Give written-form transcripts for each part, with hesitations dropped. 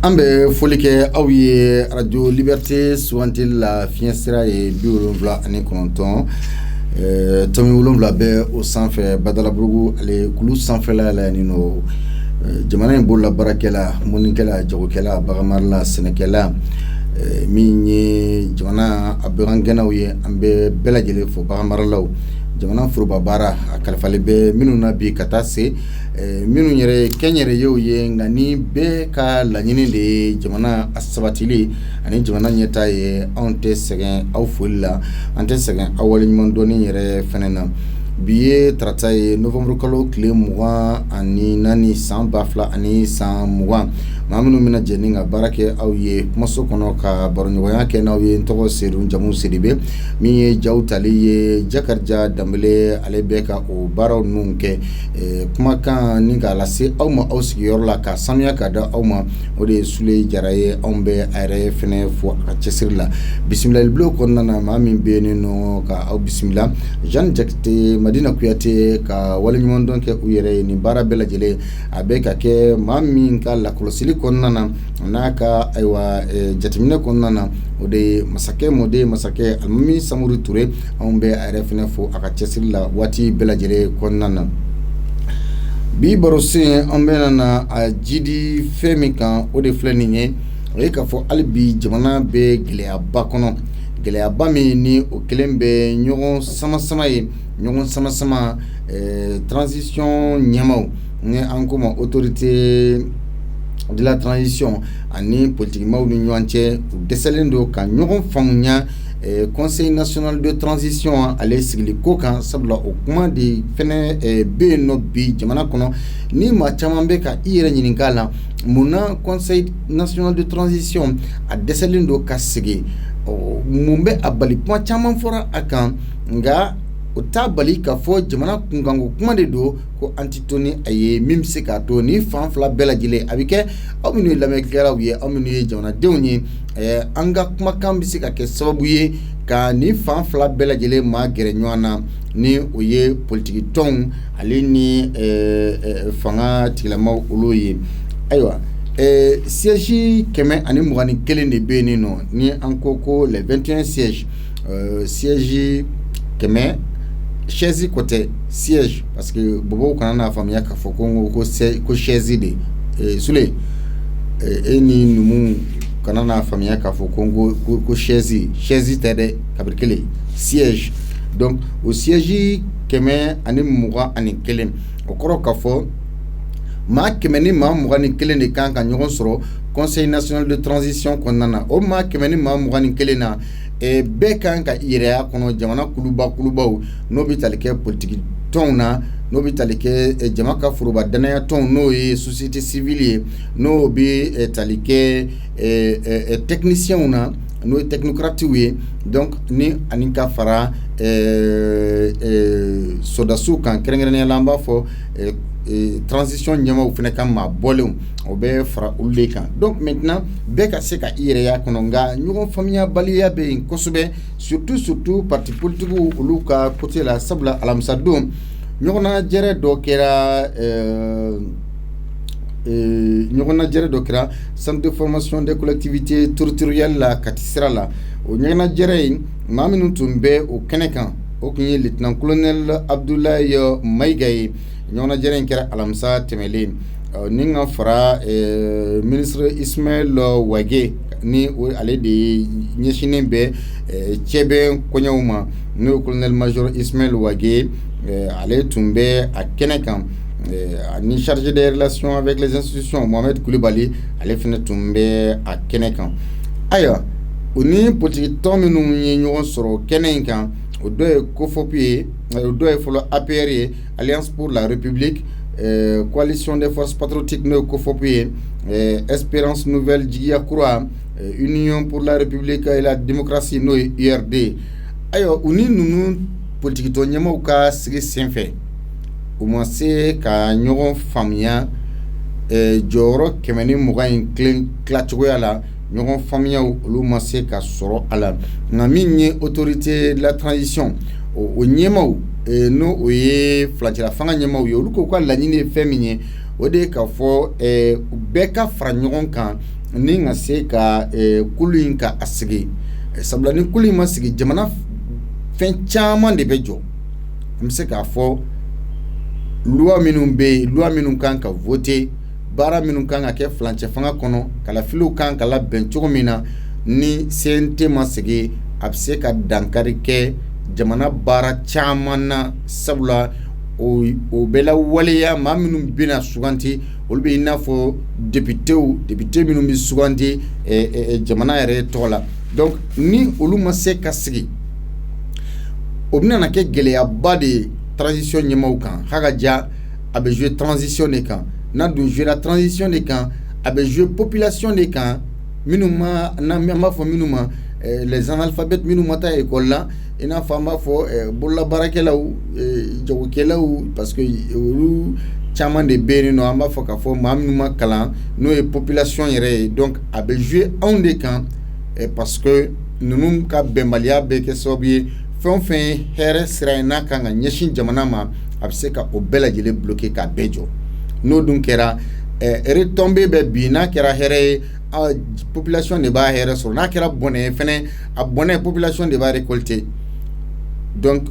An bɛ foli kɛ aw ye radio Liberté suganti la fiɲɛ sira ye 79 tɔmi 7 bɛ o sanfɛ Badalaburugu ale kulu sanfɛla la nin nɔ jamana in bolola baarakɛla mɔnikɛla jagokɛla baganmarala sɛnɛkɛla min ye jamana a bɛnkɛnaw ye an bɛ bɛɛ lajɛlen fo baganmaralaw jamana foroba baara a kalifalen bɛ minnu na bi ka taa se minnu yɛrɛ kɛnyɛrɛ ye nka ni bɛɛ ka laɲini de ye jamana a sabatili ani jamana ɲɛta ye anw tɛ sɛgɛn aw foli la an tɛ sɛgɛn aw waleɲuman dɔnni yɛrɛ fɛnɛ na bi ye tarata ye novembre kalo tile 24 san 2020 ani san 20 maa minnu bɛna jɛni ka baara kɛ aw ye kumaso kɔnɔ ka baroɲɔgɔnya kɛ n'aw ye n tɔgɔ Seydou Jamu Sidibe min ye jaw tali ye Jakarija Danbele ale bɛ ka o baaraw ninnu kɛ kumakan ni k'a lase aw ma aw sigiyɔrɔ la ka sanuya ka da aw ma o de ye Sule Jara ye anw bɛ a yɛrɛ fɛnɛ fo a ka cɛsiri la bisimilali bulon kɔnɔna na maa min bɛ yen nɔ ka aw bisimila Jean Jakite Madina Kuyate ka waleɲuman dɔn kɛ u yɛrɛ ye nin baara bɛɛ lajɛlen a bɛ ka kɛ maa min ka lakɔlɔsili kɔnɔna na n'a ka ayiwa jateminɛ kɔnɔna na o de ye masakɛ mɔden masakɛ Alimami Samori Ture anw bɛ a yɛrɛ fɛnɛ fo a ka cɛsiri la waati bɛɛ lajɛlen kɔnɔna na bi baro sen an bɛ na a jidi fɛn min kan o de filɛ nin ye o ye k'a fɔ hali bi jamana bɛ gɛlɛyaba kɔnɔ gɛlɛyaba min ni o kelen bɛ ɲɔgɔn sama ye ɲɔgɔn sama transition ɲɛmaw ni an ko ma autorité de la transition ani politikimaw ni ɲɔgɔn cɛ u dɛsɛlen don ka ɲɔgɔn faamuya conseil national de transition ale sigili ko kan sabula o kuma de fɛnɛ bɛ yen nɔ bi jamana kɔnɔ ni maa caman bɛ ka i yɛrɛ ɲininka la munna conseil national de transition a dɛsɛlen don ka sigi mun bɛ a bali kuma caman fɔra a kan nka o t'a bali k'a fɔ jamana kunkanko kuma de don ko an tɛ to ni a ye min bɛ se k'a to ni fan fila bɛɛ lajɛlen a bɛ kɛ aw minnu ye lamɛnnikɛlaw ye aw minnu ye jamanadenw ye an ka kumakan bɛ se ka kɛ sababu ye ka ni fan fila bɛɛ lajɛlen maa gɛrɛ ɲɔgɔn na ni o ye politiki tɔnw ale ni fanga tigilamaw olu ye ayiwa siège 121 de bɛ yen nɔ ni an ko les 21 sièges siège 100 chaise côté siège parce que bobo kana na faamuya k'a fɔ ko chaise de Sule ni numu kana na faamuya k'a fɔ ko chaise tɛ dɛ kabiri kelen siège donc o siège 121 o kɔrɔ k'a fɔ maa 100 ni maa 21 de kan ka ɲɔgɔn sɔrɔ conseil national de transition kɔnɔna na o maa 100 ni maa 21 na bɛɛ kan ka yɛrɛya kɔnɔ jamana kulubaw n'o bɛ tali kɛ politiki tɔnw na n'o bɛ tali kɛ jama ka foroba danaya tɔnw n'o ye société civile ye n'o bɛ tali kɛ techniciens na n'o ye technocrates ye donc ni ani ka fara sɔrɔdasiw kan kɛrɛnkɛrɛnnenya la an b'a fɔ transition ɲɛmaw fɛnɛ ka maa bɔlenw o bɛ fara olu de kan donc maintenant bɛɛ ka se ka i yɛrɛya kɔnɔ nka ɲɔgɔn faamuyabaliya bɛ yen kosɛbɛ surtout parti politiques olu ka côté la sabula alamisa don ɲɔgɔnna jɛrɛ dɔ kɛra centre de formation des collectivités territoriales la Kati sira la o ɲɔgɔnna jɛrɛ in maa minnu tun bɛ o kɛnɛ kan o tun ye lieutenant colonel Abdoulaye Mayiga ye ɲɔgɔnna jɛrɛ in kɛra alamisa tɛmɛlen ni ka fara ministre Ismaël Wage ni ale de ɲɛsinen bɛ cɛbɛn kɔɲɔw ma n'o ye colonel major Ismaël Wage ale tun bɛ a kɛnɛ kan ni chargé des relations avec les institutions Mohamed Koulibaly ale fɛnɛ tun bɛ a kɛnɛ kan ayiwa o ni politiki tɔn minnu ye ɲɔgɔn sɔrɔ kɛnɛ in kan o dɔ ye COFOP ye o dɔ ye fɔlɔ APR ye Alliance pour la République coalition des forces patriotiques n'o ye COFOP ye Espérance Nouvelle Jigiya Kura Union pour la République et la démocratie n'o ye URD ayiwa u ni ninnu politiki tɔn ɲɛmaw ka sigi senfɛ u ma se ka ɲɔgɔn faamuya jɔyɔrɔ 120 in tilacogoya la ɲɔgɔn faamuyaw olu ma se ka sɔrɔ a la nka min ye autorité de la transition o ɲɛmaw n'o o ye filacila fanga ɲɛmaw ye olu ko ka laɲini ye fɛn min ye o de ye k'a fɔ bɛɛ ka fara ɲɔgɔn kan ni nga se ka kulu in ka asigi sabula ni kulu in ma sigi jamana fɛn caman de bɛ jɔ an bɛ se k'a fɔ loi minnu kan ka voter baara minnu kan ka kɛ fulancɛ fanga kɔnɔ kalafiliw kan ka labɛn cogo min na ni CNT ma sigi a bɛ se ka dankari kɛ jamana baara caman na sabula o bɛ lawaleya maa minnu bɛna suganti olu bɛ i n'a fɔ député minnu bɛ suganti jamana yɛrɛ tɔgɔ la donc ni olu ma se ka sigi o bɛna na kɛ gɛlɛyaba de ye transition ɲɛmaaw kan hakaja a bɛ jouer transition de kan n'a dun jouera transition de kan a bɛ jouer population de kan minnu ma n'an b'a fɔ minnu ma les analphabètes minnu ma taa école la i n'a fɔ an b'a fɔ bololabaarakɛlaw jagokɛlaw parce que olu caman de bɛ yen nɔ an b'a fɔ k'a fɔ maa minnu ma kalan n'o ye population yɛrɛ ye donc a bɛ jouer anw de kan parce que ninnu ka bɛnbaliya bɛ kɛ sababu ye fɛn o fɛn ye hɛrɛ sira ye n'a kan ka ɲɛsin jamana ma a bɛ se ka o bɛɛ lajɛlen bloquer k'a bɛɛ jɔ n'o dun kɛra retombée bɛ bi n'a kɛra hɛrɛ ye population de b'a hɛrɛ sɔrɔ n'a kɛra bɔnɛ ye fɛnɛ a bɔnɛ population de b'a récolter donc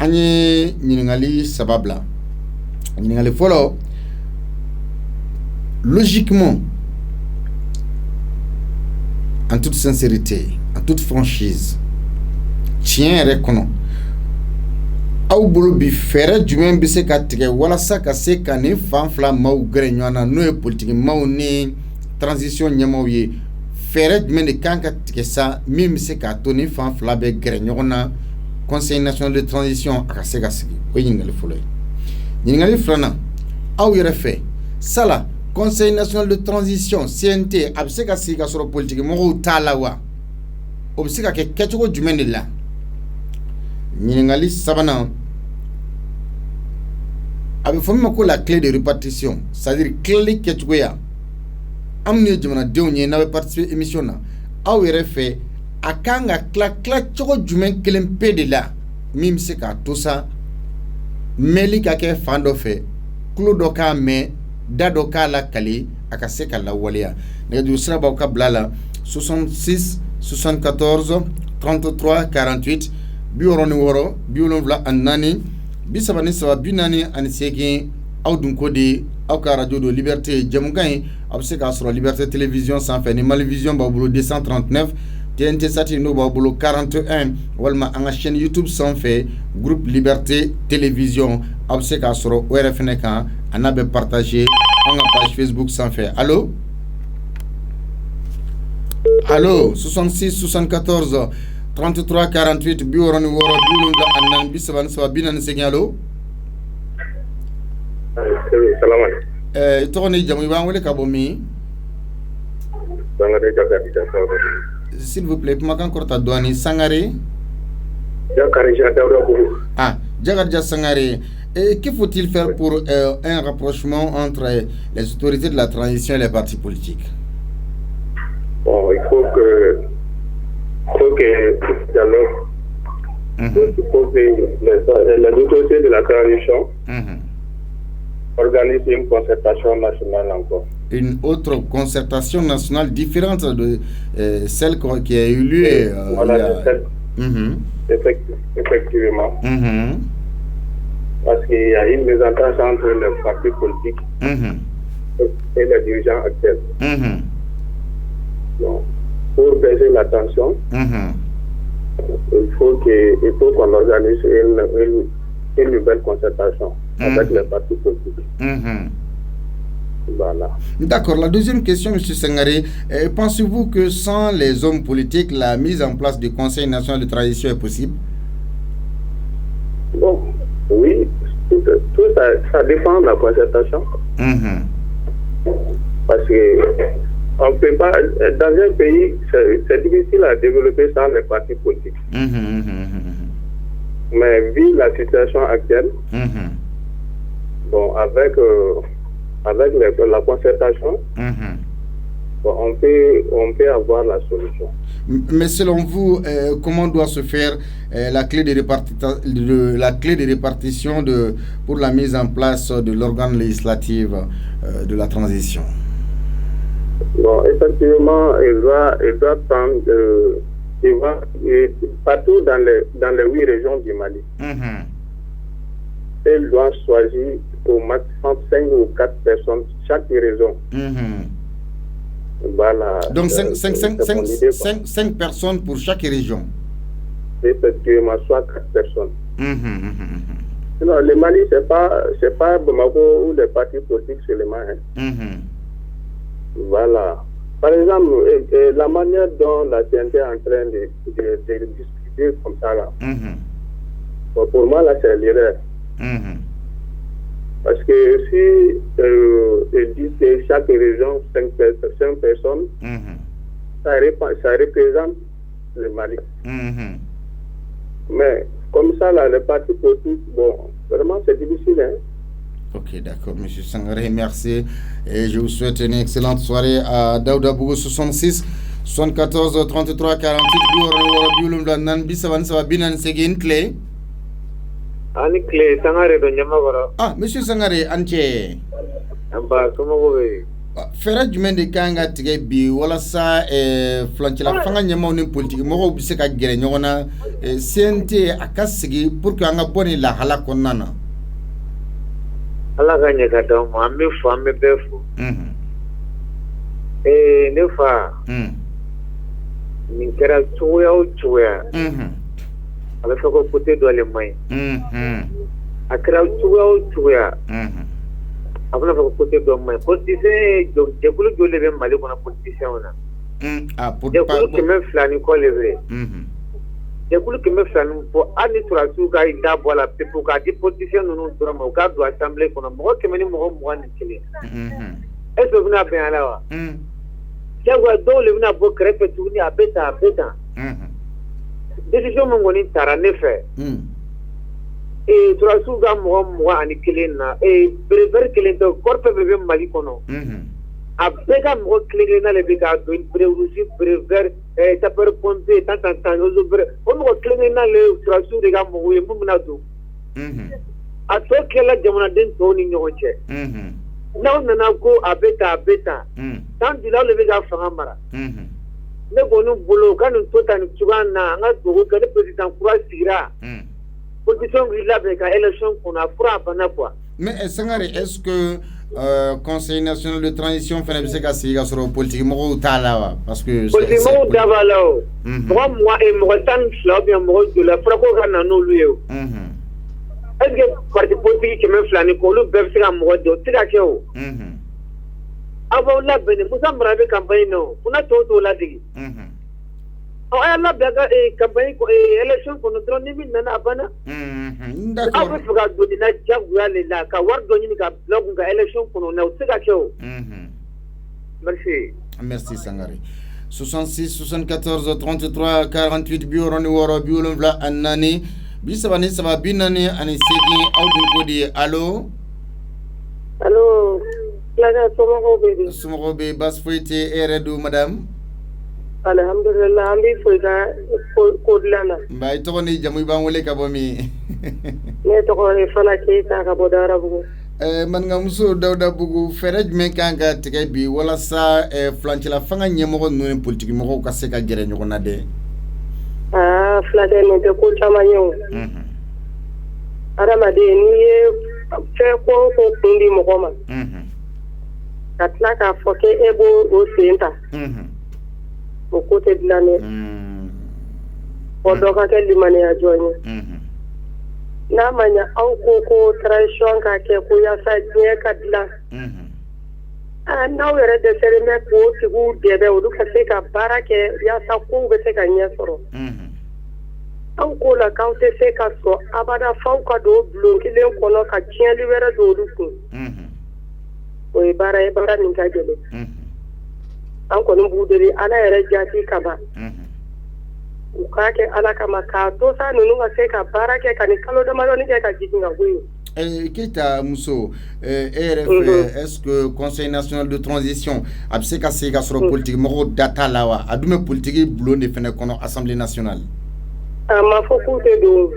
an ye ɲininkali saba bila ɲininkali fɔlɔ logiquement en toute sincérité en toute franchise tiɲɛ yɛrɛ kɔnɔ aw bolo bi fɛɛrɛ jumɛn bɛ se ka tigɛ walasa ka se ka nin fan fila maaw gɛrɛ ɲɔgɔn na n'o ye politiki maaw ni transition ɲɛmaaw ye fɛɛrɛ jumɛn de kan ka tigɛ sa min bɛ se k'a to nin fan fila bɛ gɛrɛ ɲɔgɔn na conseil national de transition a ka se ka sigi o ye ɲininkali fɔlɔ ye ɲininkali filanan aw yɛrɛ fɛ sala conseil national de transition CNT a bɛ se ka sigi ka sɔrɔ politiki mɔgɔw t'a la wa o bɛ se ka kɛ kɛcogo jumɛn de la ɲininkali sabanan a bɛ fɔ min ma ko la clé de répartition c'est-à-dire tilali kɛcogoya an minnu ye jamanadenw ye n'aw bɛ participer émission na aw yɛrɛ fɛ a kan ka tila cogo jumɛn kelen pe de la min bɛ se k'a to sa mɛnli ka kɛ fan dɔ fɛ tulo dɔ k'a mɛn da dɔ k'a lakali a ka se ka lawaleya nɛgɛjuru sira b'aw ka bila la 66 74 33 48 64 74 34 43 aw dun ko de aw ka radio do liberté jamukan ye a bɛ se k'a sɔrɔ liberté télévision sanfɛ ni Malivision b'aw bolo 239 TNT Sati n'o b'aw bolo 41 walima an ka chaîne YouTube sanfɛ groupe liberté télévision a bɛ se k'a sɔrɔ o yɛrɛ fɛnɛ kan a n'a bɛ partager an ka page Facebook sanfɛ allo 66 74 33 48 64 allo tɔgɔ ni jamu i b'an wele ka bɔ min s'il vous plaît kumakan kɔrɔta dɔɔni Sangare Jakarija Sangare que faut-il faire pour un rapprochement entre les autorités de la transition et les partis politiques? Bon, il faut que les autorités de la transition organisent une concertation nationale encore. Une autre concertation nationale différente de celle qui a eu lieu. Effectivement. Parce qu'il y a une mésentente entre les partis politiques et les dirigeants actuels. Donc, pour baisser la tension, il faut qu'on organise une nouvelle concertation avec les partis politiques. Voilà. D'accord. La deuxième question, M. Sangare, pensez-vous que sans les hommes politiques, la mise en place du Conseil national de transition est possible? Bon, oui, tout ça dépend de la concertation. Parce que on peut pas, dans un pays, c'est difficile à développer sans les partis politiques. Mais vu la situation actuelle, bon, avec la concertation, bon, on peut avoir la solution. Mais selon vous, comment doit se faire la clé de répartition pour la mise en place de l'organe législatif de la transition? Bon, Bon, effectivement, il doit prendre partout dans les 8 régions du Mali. Il doit choisir au maximum 5 ou 4 personnes chaque région. Voilà. Donc 5 personnes pour chaque région. Effectivement, soit 4 personnes. Non, le Mali, c'est pas Bamako ou les partis politiques seulement. Voilà. Par exemple, la manière dont la CNT est en train de discuter comme ça là. Bon, pour moi là, c'est l'erreur. Parce que si ils disent que chaque région 5 personnes, ça représente le Mali. Mais comme ça là, les partis politiques, bon, vraiment c'est difficile. Ok, d'accord, M. Sangaré, merci. Et je vous souhaite une excellente soirée à Daouda Bougou 66 74 33 48 Nanbi Savan Sababinan Segin Clé. Ani Clé, Sangaré de Nyamagora. Ah, M. Sangaré, Anche. Amba, comment vous voyez? Fera jumɛn de kan ka tigɛ bi walasa filancɛla fanga ɲɛmaaw ni politiki mɔgɔw bɛ se ka gɛrɛ ɲɔgɔn na CNT a ka sigi pour que an ka bɔ ni lahala kɔnɔna na. Ala ka ɲɛ ka d'aw ma, an bɛ fo, an bɛ bɛɛ fo. Ne fa, nin kɛra cogoya o cogoya, a bɛ fɛ ko côté dɔ le man ɲi. A kɛra cogoya o cogoya, a bɛna fɔ ko côté dɔ man ɲi. Politicien jɛkulu joli de bɛ Mali kɔnɔ politicienw na? Jɛkulu 200 ni kɔ le bɛ. Jɛkulu 200 ni fɔ hali ni surasiw ka da bɔ a la pepu k'a di politicien ninnu dɔrɔn ma u k'a don assemblée kɔnɔ mɔgɔ 100 ni mɔgɔ 21. Est-ce que u bɛna bɛn a la wa? Jagoya dɔw le bɛna bɔ kɛrɛfɛ tuguni a bɛ tan. Décision min kɔni taara ne fɛ. Surasiw ka mɔgɔ 21 na préfet kelen tɛ corps bɛɛ bɛ Mali kɔnɔ. A bɛɛ ka mɔgɔ kelen na le bɛ k'a don préfet préfet sapeur pompier tan o mɔgɔ kelen na le surasiw de ka mɔgɔw ye mun bɛna don. A tɔ kɛla jamanaden tɔw ni ɲɔgɔn cɛ. N'aw nana ko a bɛ tan tant bila le bɛ ka fanga mara. Ne kɔni bolo ka nin to tan ni cogoya na an ka dugawu kɛ ni président kura sigira. Position qui labɛn ka élection kɔnɔ a fura a banna quoi. Mais Sangaré, est-ce que Conseil national de transition fana bɛ se ka sigi ka sɔrɔ politique mɔgɔw t'a la wa? Parce que politique mɔgɔw da b'a la o. Mɔgɔ 12 ou bien mɔgɔ joli a fɔra ko ka na n'olu ye o. Est-ce que parti politique 200 ni kɔ olu bɛɛ bɛ se ka mɔgɔ jɔ o tɛ ka kɛ o. Aw b'aw labɛn Musa Mara bɛ campagne na o munna tɔw t'o ladege. A y'a labɛn ka campagne élection kɔnɔ dɔrɔn ni min nana a banna. Aw bɛ fɛ ka don nin na diyagoya le la ka wari dɔ ɲini ka bila kun ka élection kɔnɔ na o tɛ ka kɛ o. Merci. Merci Sangaré. 66 74 33 48 66 74 48 aw dun ko di allo. Allo. Plaga somɔgɔw bɛ baasi foyi tɛ e yɛrɛ don madame. Alhamdulillah, an bɛ fo ka ko dilan na. Nba i tɔgɔ ni jamu i b'an wele ka bɔ min? Ne tɔgɔ ye Fana Keyita ka bɔ Daoudabougou. Maninkamuso Daoudabougou, fɛɛrɛ jumɛn kan ka tigɛ bi walasa filancɛla fanga ɲɛmɔgɔ ninnu ni politiki mɔgɔw ka se ka gɛrɛ ɲɔgɔn na dɛ? Fulakɛ nin tɛ ko caman ye o. Adamaden n'i ye fɛn ko o ko kun di mɔgɔ ma, ka tila k'a fɔ k'e b'o sen ta. O ko tɛ dilan dɛ. O dɔ ka kɛ limaniya jɔn ye. N'a ma ɲɛ aw ko transition ka kɛ ko yaasa diɲɛ ka dilan. N'aw yɛrɛ dɛsɛlen bɛ k'o tigiw dɛmɛ olu ka se ka baara kɛ yaasa kow bɛ se ka ɲɛ sɔrɔ. Aw ko la k'aw tɛ se ka sɔn abada f'aw ka don bulon kelen kɔnɔ ka tiɲɛli wɛrɛ don olu kun. O ye baara ye, baara min ka gɛlɛn. An kɔni b'u deli Ala yɛrɛ jaati kama. U k'a kɛ Ala kama k'a to sa ninnu ka se ka baara kɛ ka ni kalo damadɔni kɛ ka jigin ka bɔ yen. Keyita muso, e yɛrɛ fɛ est-ce que Conseil national de transition a bɛ se ka se ka sɔrɔ politiki mɔgɔw da t'a la wa? A dun bɛ politiki bulon de fana kɔnɔ Assemblée nationale. A ma fɔ k'u tɛ don.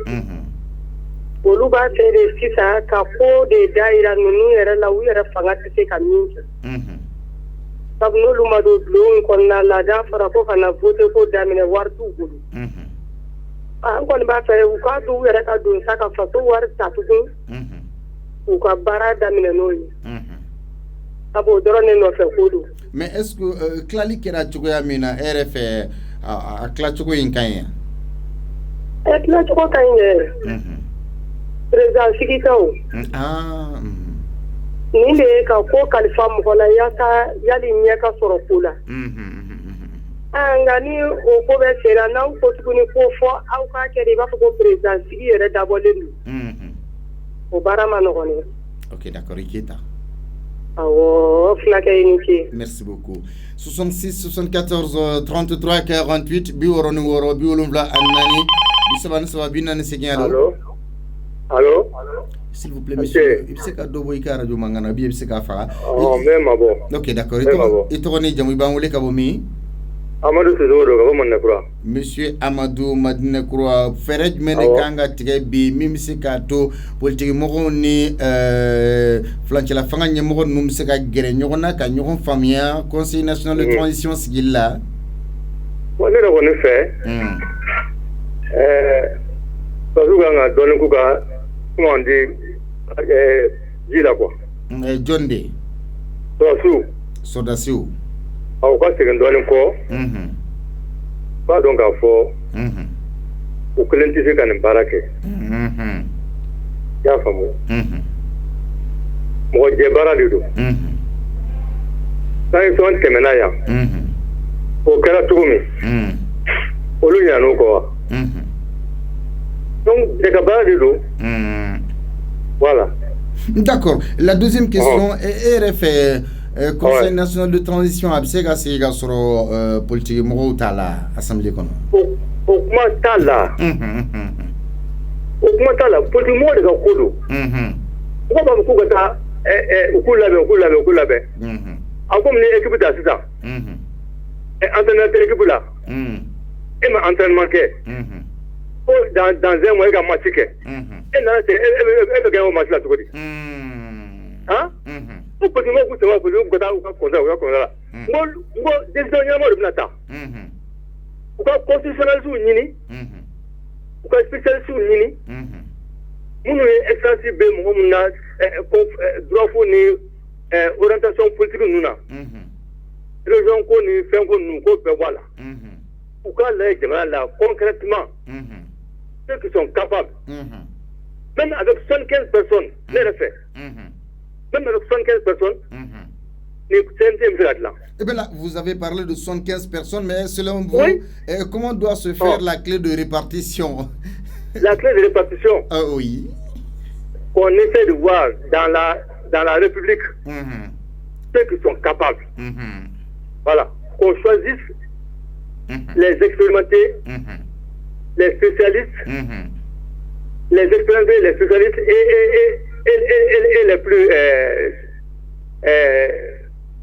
Olu b'a fɛ de sisan ka ko de da yira ninnu yɛrɛ la u yɛrɛ fanga tɛ se ka min kɛ. sabu n'olu ma don bulon kɔnɔna la n'a fɔra ko ka na vote ko daminɛ wari t'u bolo an kɔni b'a fɛ u k'a to u yɛrɛ ka don sa ka faso wari ta tugun u ka baara daminɛ n'o ye sabu o dɔrɔn ne nɔfɛ ko don. mais est ce que tilali kɛra cogoya min na e yɛrɛ fɛ a tilacogo in ka ɲi wa. tilacogo ka ɲi yɛrɛ. président sigikaw. nin de ye ka ko kalifa mɔgɔ la yali ɲɛ ka sɔrɔ ko la. nka ni o ko bɛ sera n'aw ko tuguni ko fɔ aw k'a kɛ de i b'a fɔ ko président sigi yɛrɛ dabɔlen don. o baara ma nɔgɔn dɛ. ok d'accord i Keita. awɔ fulakɛ i ni ce. merci beaucoup 66 74 33 48 66 74 allo allo. s'il vous plaît monsieur il bɛ se ka dɔ bɔ i ka radio mankan na bi i bɛ se k'a faga. n ma bɔ. ok d'accord i tɔgɔ ni jamu i b'an wele ka bɔ min. Amadou Sisogo don ka bɔ Madinɛkura. monsieur Amadou Madinɛkura fɛɛrɛ jumɛn de kan ka tigɛ bi min bɛ se k'a to politique mɔgɔw ni fulancɛla fanga ɲɛmɔgɔ ninnu bɛ se ka gɛrɛ ɲɔgɔn na ka ɲɔgɔn faamuya conseil national de transition sigili la. bon ne yɛrɛ kɔni fɛ Faso kan ka dɔɔnin k'u ka comment on dit ji la quoi. jɔn de. sɔrɔdasiw. u ka segin dɔɔnin kɔ. b'a dɔn k'a fɔ u kelen tɛ se ka nin baara kɛ. i y'a faamu. mɔgɔ jɛ baara de don. transition tɛmɛna yan. o kɛra cogo min. olu ɲinɛna o kɔ wa. donc jɛka baara de don. voilà. d'accord la deuxième question e yɛrɛ fɛ. conseil national de transition a bɛ se ka sigi ka sɔrɔ politique mɔgɔw t'a la assemblée kɔnɔ. o kuma t'a la. o kuma t'a la politique mɔgɔw de ka ko don. mɔgɔw b'a fɔ k'u ka taa u k'u labɛn u k'u labɛn u k'u labɛn. a komi ni équipe ta sisan. entraîneur tɛ équipe la. e ma entraînement kɛ. ko dans un mois e ka match kɛ. e nana se e bɛ gagner o match la cogo di. ko politique mɔgɔw k'u sɛbɛn politique ka taa u ka conseil la. n ko décision ɲɛnamaw de bɛna ta. u ka constitutionnalistes ɲini. u ka spécialistes ɲini. minnu ye expérience bɛ mɔgɔ minnu na droit fo ni orientation politique ninnu na. région ko ni fɛn ko ninnu k'o bɛɛ bɔ a la. u k'a lajɛ jamana la concrètement. ceux qui sont capables. même avec 75 personnes ne yɛrɛ fɛ. même avec 75 personnes. Vous avez parlé de 75 personnes, mais selon vous, comment doit se faire la clé de répartition? La clé de répartition. Oui. Qu'on essaie de voir dans la République ceux qui sont capables. Voilà. Qu'on choisisse les expérimentés, les spécialistes, les expérimentés, les spécialistes et les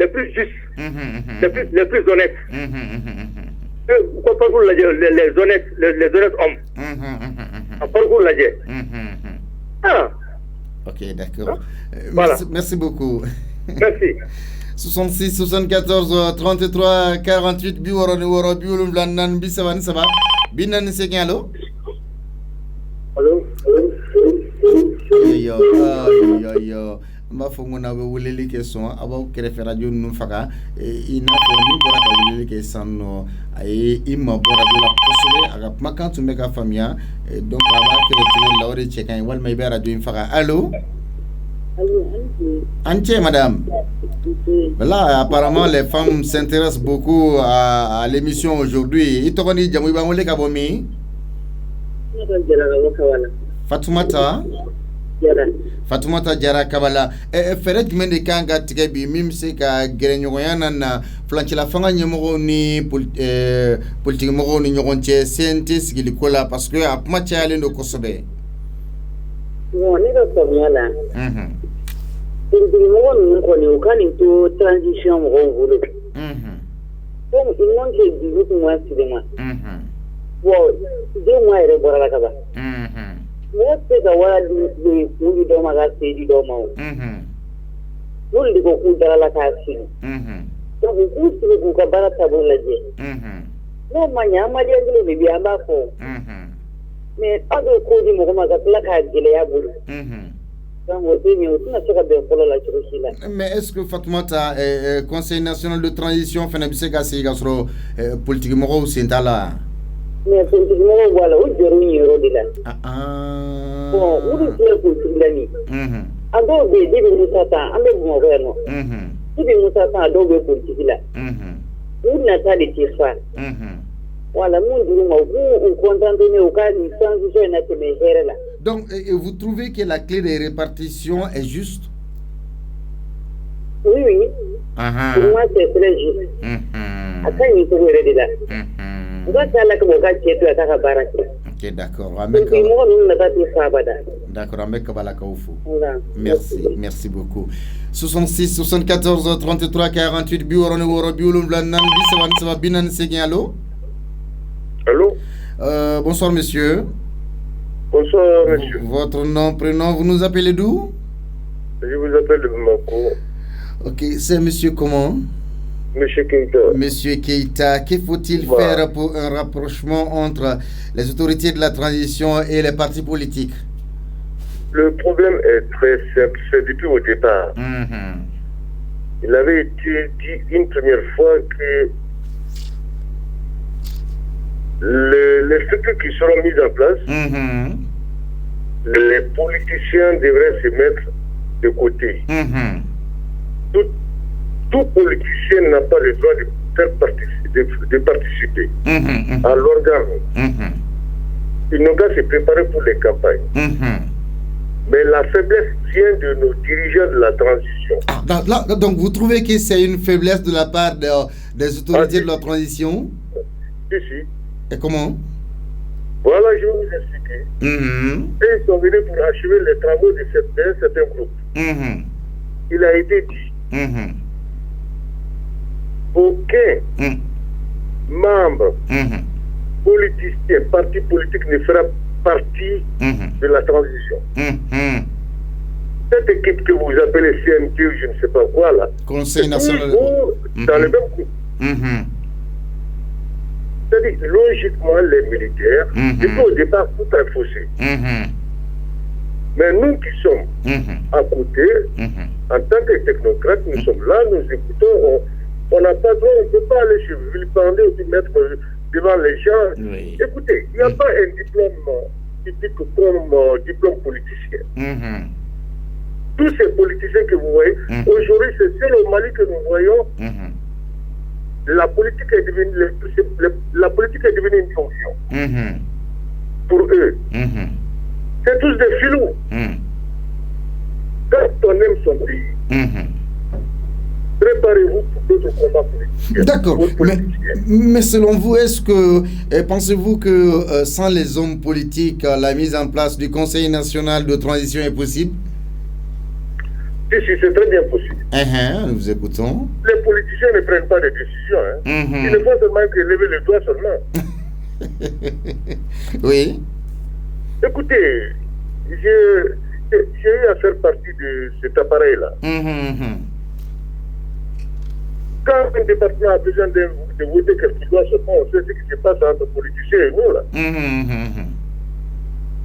plus justes, les plus honnêtes. Parcours les honnêtes hommes. Parcours la ok, d'accord. Voilà. Merci beaucoup. Merci. 66 74 33 48 biworo biwolumlannan bisabani saba binan segi allo. Allo. Yo. M'a fɔ ko n'a bɛ weleli kɛ sɔn a b'aw kɛrɛfɛ radio ninnu faga i n'a fɔ min bɔra ka weleli kɛ sisan nɔ a ye i mabɔ radio la kosɛbɛ a ka kumakan tun bɛ ka faamuya donc a b'a kɛ o cogo la o de cɛ ka ɲi walima i bɛ radio in faga allo. An cɛ madame. Voilà, apparemment les femmes s'intéressent beaucoup à l'émission aujourd'hui. I tɔgɔ ni jamu i b'an wele ka bɔ min? Fatumata. Fatumata Jara Kabala. Fɛɛrɛ jumɛn de kan ka tigɛ bi min bɛ se ka gɛrɛɲɔgɔnya na fulancɛla fanga ɲɛmɔgɔw ni politique mɔgɔw ni ɲɔgɔn cɛ CNT sigili ko la parce que a kuma cayalen don kosɛbɛ. Bon, ne ka faamuya la. Politique mɔgɔ ninnu kɔni u ka nin to transition mɔgɔw bolo. Donc il manque 18 mois seulement. Bon, 2 mois yɛrɛ bɔra la ka ban. Mɔgɔ tɛ ka wara di k'ulu dɔw ma ka se di dɔw ma o. N'olu de ko k'u dara la k'a sigi. Donc k'u sigi k'u ka baara taabolo lajɛ n'o ma ɲɛ an maliyɛn kelen de bɛ an b'a fɔ mais aw bɛ ko di mɔgɔ ma ka tila k'a gɛlɛya bolo donc o tɛ ɲɛ o tɛna se ka bɛn fɔlɔ la cogo si la. Mais est-ce que Fatoumata conseil national de transition fana bɛ se ka sigi ka sɔrɔ politique mɔgɔw sen t'a la. Mais politique mɔgɔw b'a la o jɔrɔ nin yɔrɔ de la. Bon olu filɛ politique la nin. A dɔw bɛ yen depuis Musa tan an bɛ Bamakɔ yan nɔ. Depuis Musa tan a dɔw bɛ politique la. U nata de tɛ fa. Voilà mun dir'u ma u k'u contenter u ka nin transition in na tɛmɛ hɛrɛ la. Donc vous trouvez que la clé de répartition est juste? Oui. Pour moi c'est très juste. A ka ɲi cogo yɛrɛ de la. U ka taa la ka bɔ ka cɛ to a ka baara kɛ. Ok, d'accord. Mɔgɔ ninnu nata tɛ fa abada. D'accord, an bɛ kabalakaw fo. Merci beaucoup. 66 74 33 48 66 44 48 allô? Allô? Bonsoir monsieur. Bonsoir monsieur. Votre nom, prénom, vous nous appelez d'où? Je vous appelle de Bamako. Ok, c'est monsieur comment? Monsieur Keïta. Monsieur Keïta, que faut-il faire pour un rapprochement entre les autorités de la transition et les partis politiques? Le problème est très simple, c'est depuis au départ. Il avait été dit une première fois que les structures qui seront mises en place, les politiciens devraient se mettre de côté. Tout politicien n'a pas le droit de participer à l'organe. Ils n'ont qu'à se préparer pour les campagnes. Mais la faiblesse vient de nos dirigeants de la transition. Donc vous trouvez que c'est une faiblesse de la part des autorités de la transition? Si. Et comment? Voilà, je vais vous expliquer. Et ils sont venus pour achever les travaux de certains groupes. Il a été dit aucun membre politicien, parti politique ne fera partie de la transition. Cette équipe que vous appelez CNT ou je ne sais pas quoi là, Conseil national dans le même groupe. C'est-à-dire, logiquement, les militaires, depuis au départ, tout a faussé. Mais nous qui sommes à côté, en tant que technocrates, nous sommes là, nous écoutons, on n'a pas droit, on ne peut pas aller se vilipender ou se mettre devant les gens. Écoutez, il n'y a pas un diplôme typique comme diplôme politicien. Tous ces politiciens que vous voyez, aujourd'hui, c'est seul au Mali que nous voyons. La politique est devenue une fonction pour eux. C'est tous des filous. Quand on aime son pays, préparez-vous pour d'autres combats politiques. D'accord. Mais selon vous, pensez-vous que sans les hommes politiques, la mise en place du Conseil national de transition est possible? Si, c'est très bien possible. Nous vous écoutons. Les politiciens ne prennent pas de décisions. Ils ne font seulement que lever le doigt seulement. Oui. Écoutez, j'ai eu à faire partie de cet appareil-là. Quand un département a besoin de voter quelque chose, on sait ce qui se passe entre politiciens et nous, là.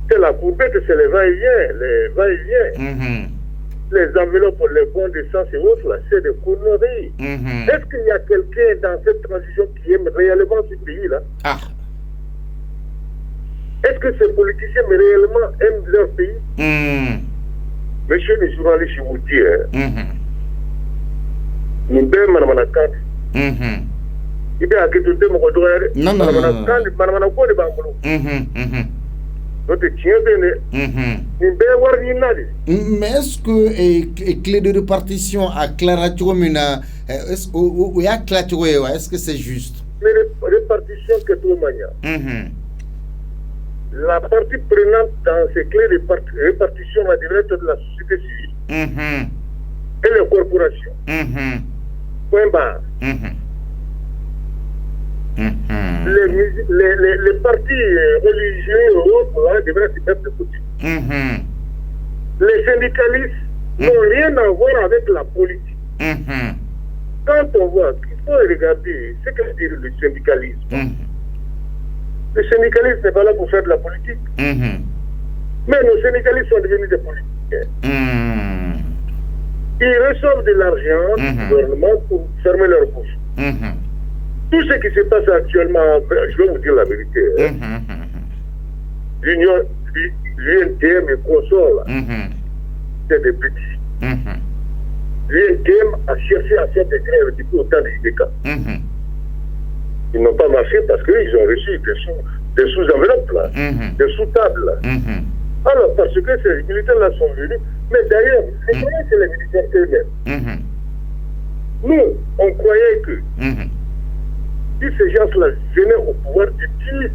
C'est la courbette, c'est les va-et-vient, les enveloppes pour les bons de sens et autres, là, c'est des conneries. Est-ce qu'il y a quelqu'un dans cette transition qui aime réellement ce pays-là? Est-ce que ces politiciens réellement aiment leur pays? Monsieur le journaliste, je vous dis, nous sommes Manamanakand. Il y a quelque chose de mon droit. Mais est-ce que clé de répartition à Claratouamina, est-ce que c'est juste? Les répartitions que tout le monde. La partie prenante dans ces clés de répartition devrait être de la société civile et les corporations. Point barre. Les partis religieux et autres devraient se mettre de côté. Les syndicalistes n'ont rien à voir avec la politique. quand on voit qu'il faut regarder ce que dit le syndicalisme. Le syndicalisme n'est pas là pour faire de la politique. Mais nos syndicalistes sont devenus des politiciens. Ils reçoivent de l'argent du gouvernement pour fermer leur bouche. Tout ce qui se passe actuellement, je vais vous dire la vérité. L'UNTM et consorts, c'est des petits. L'UNTM a cherché à faire des grèves depuis autant de IDK. Ils n'ont pas marché parce qu'ils ont reçu des sous-enveloppes, là, des sous-tables. Alors, parce que ces militaires-là sont venus, mais d'ailleurs, c'est les militaires eux-mêmes. Nous, on croyait que si ces gens-là venaient au pouvoir depuis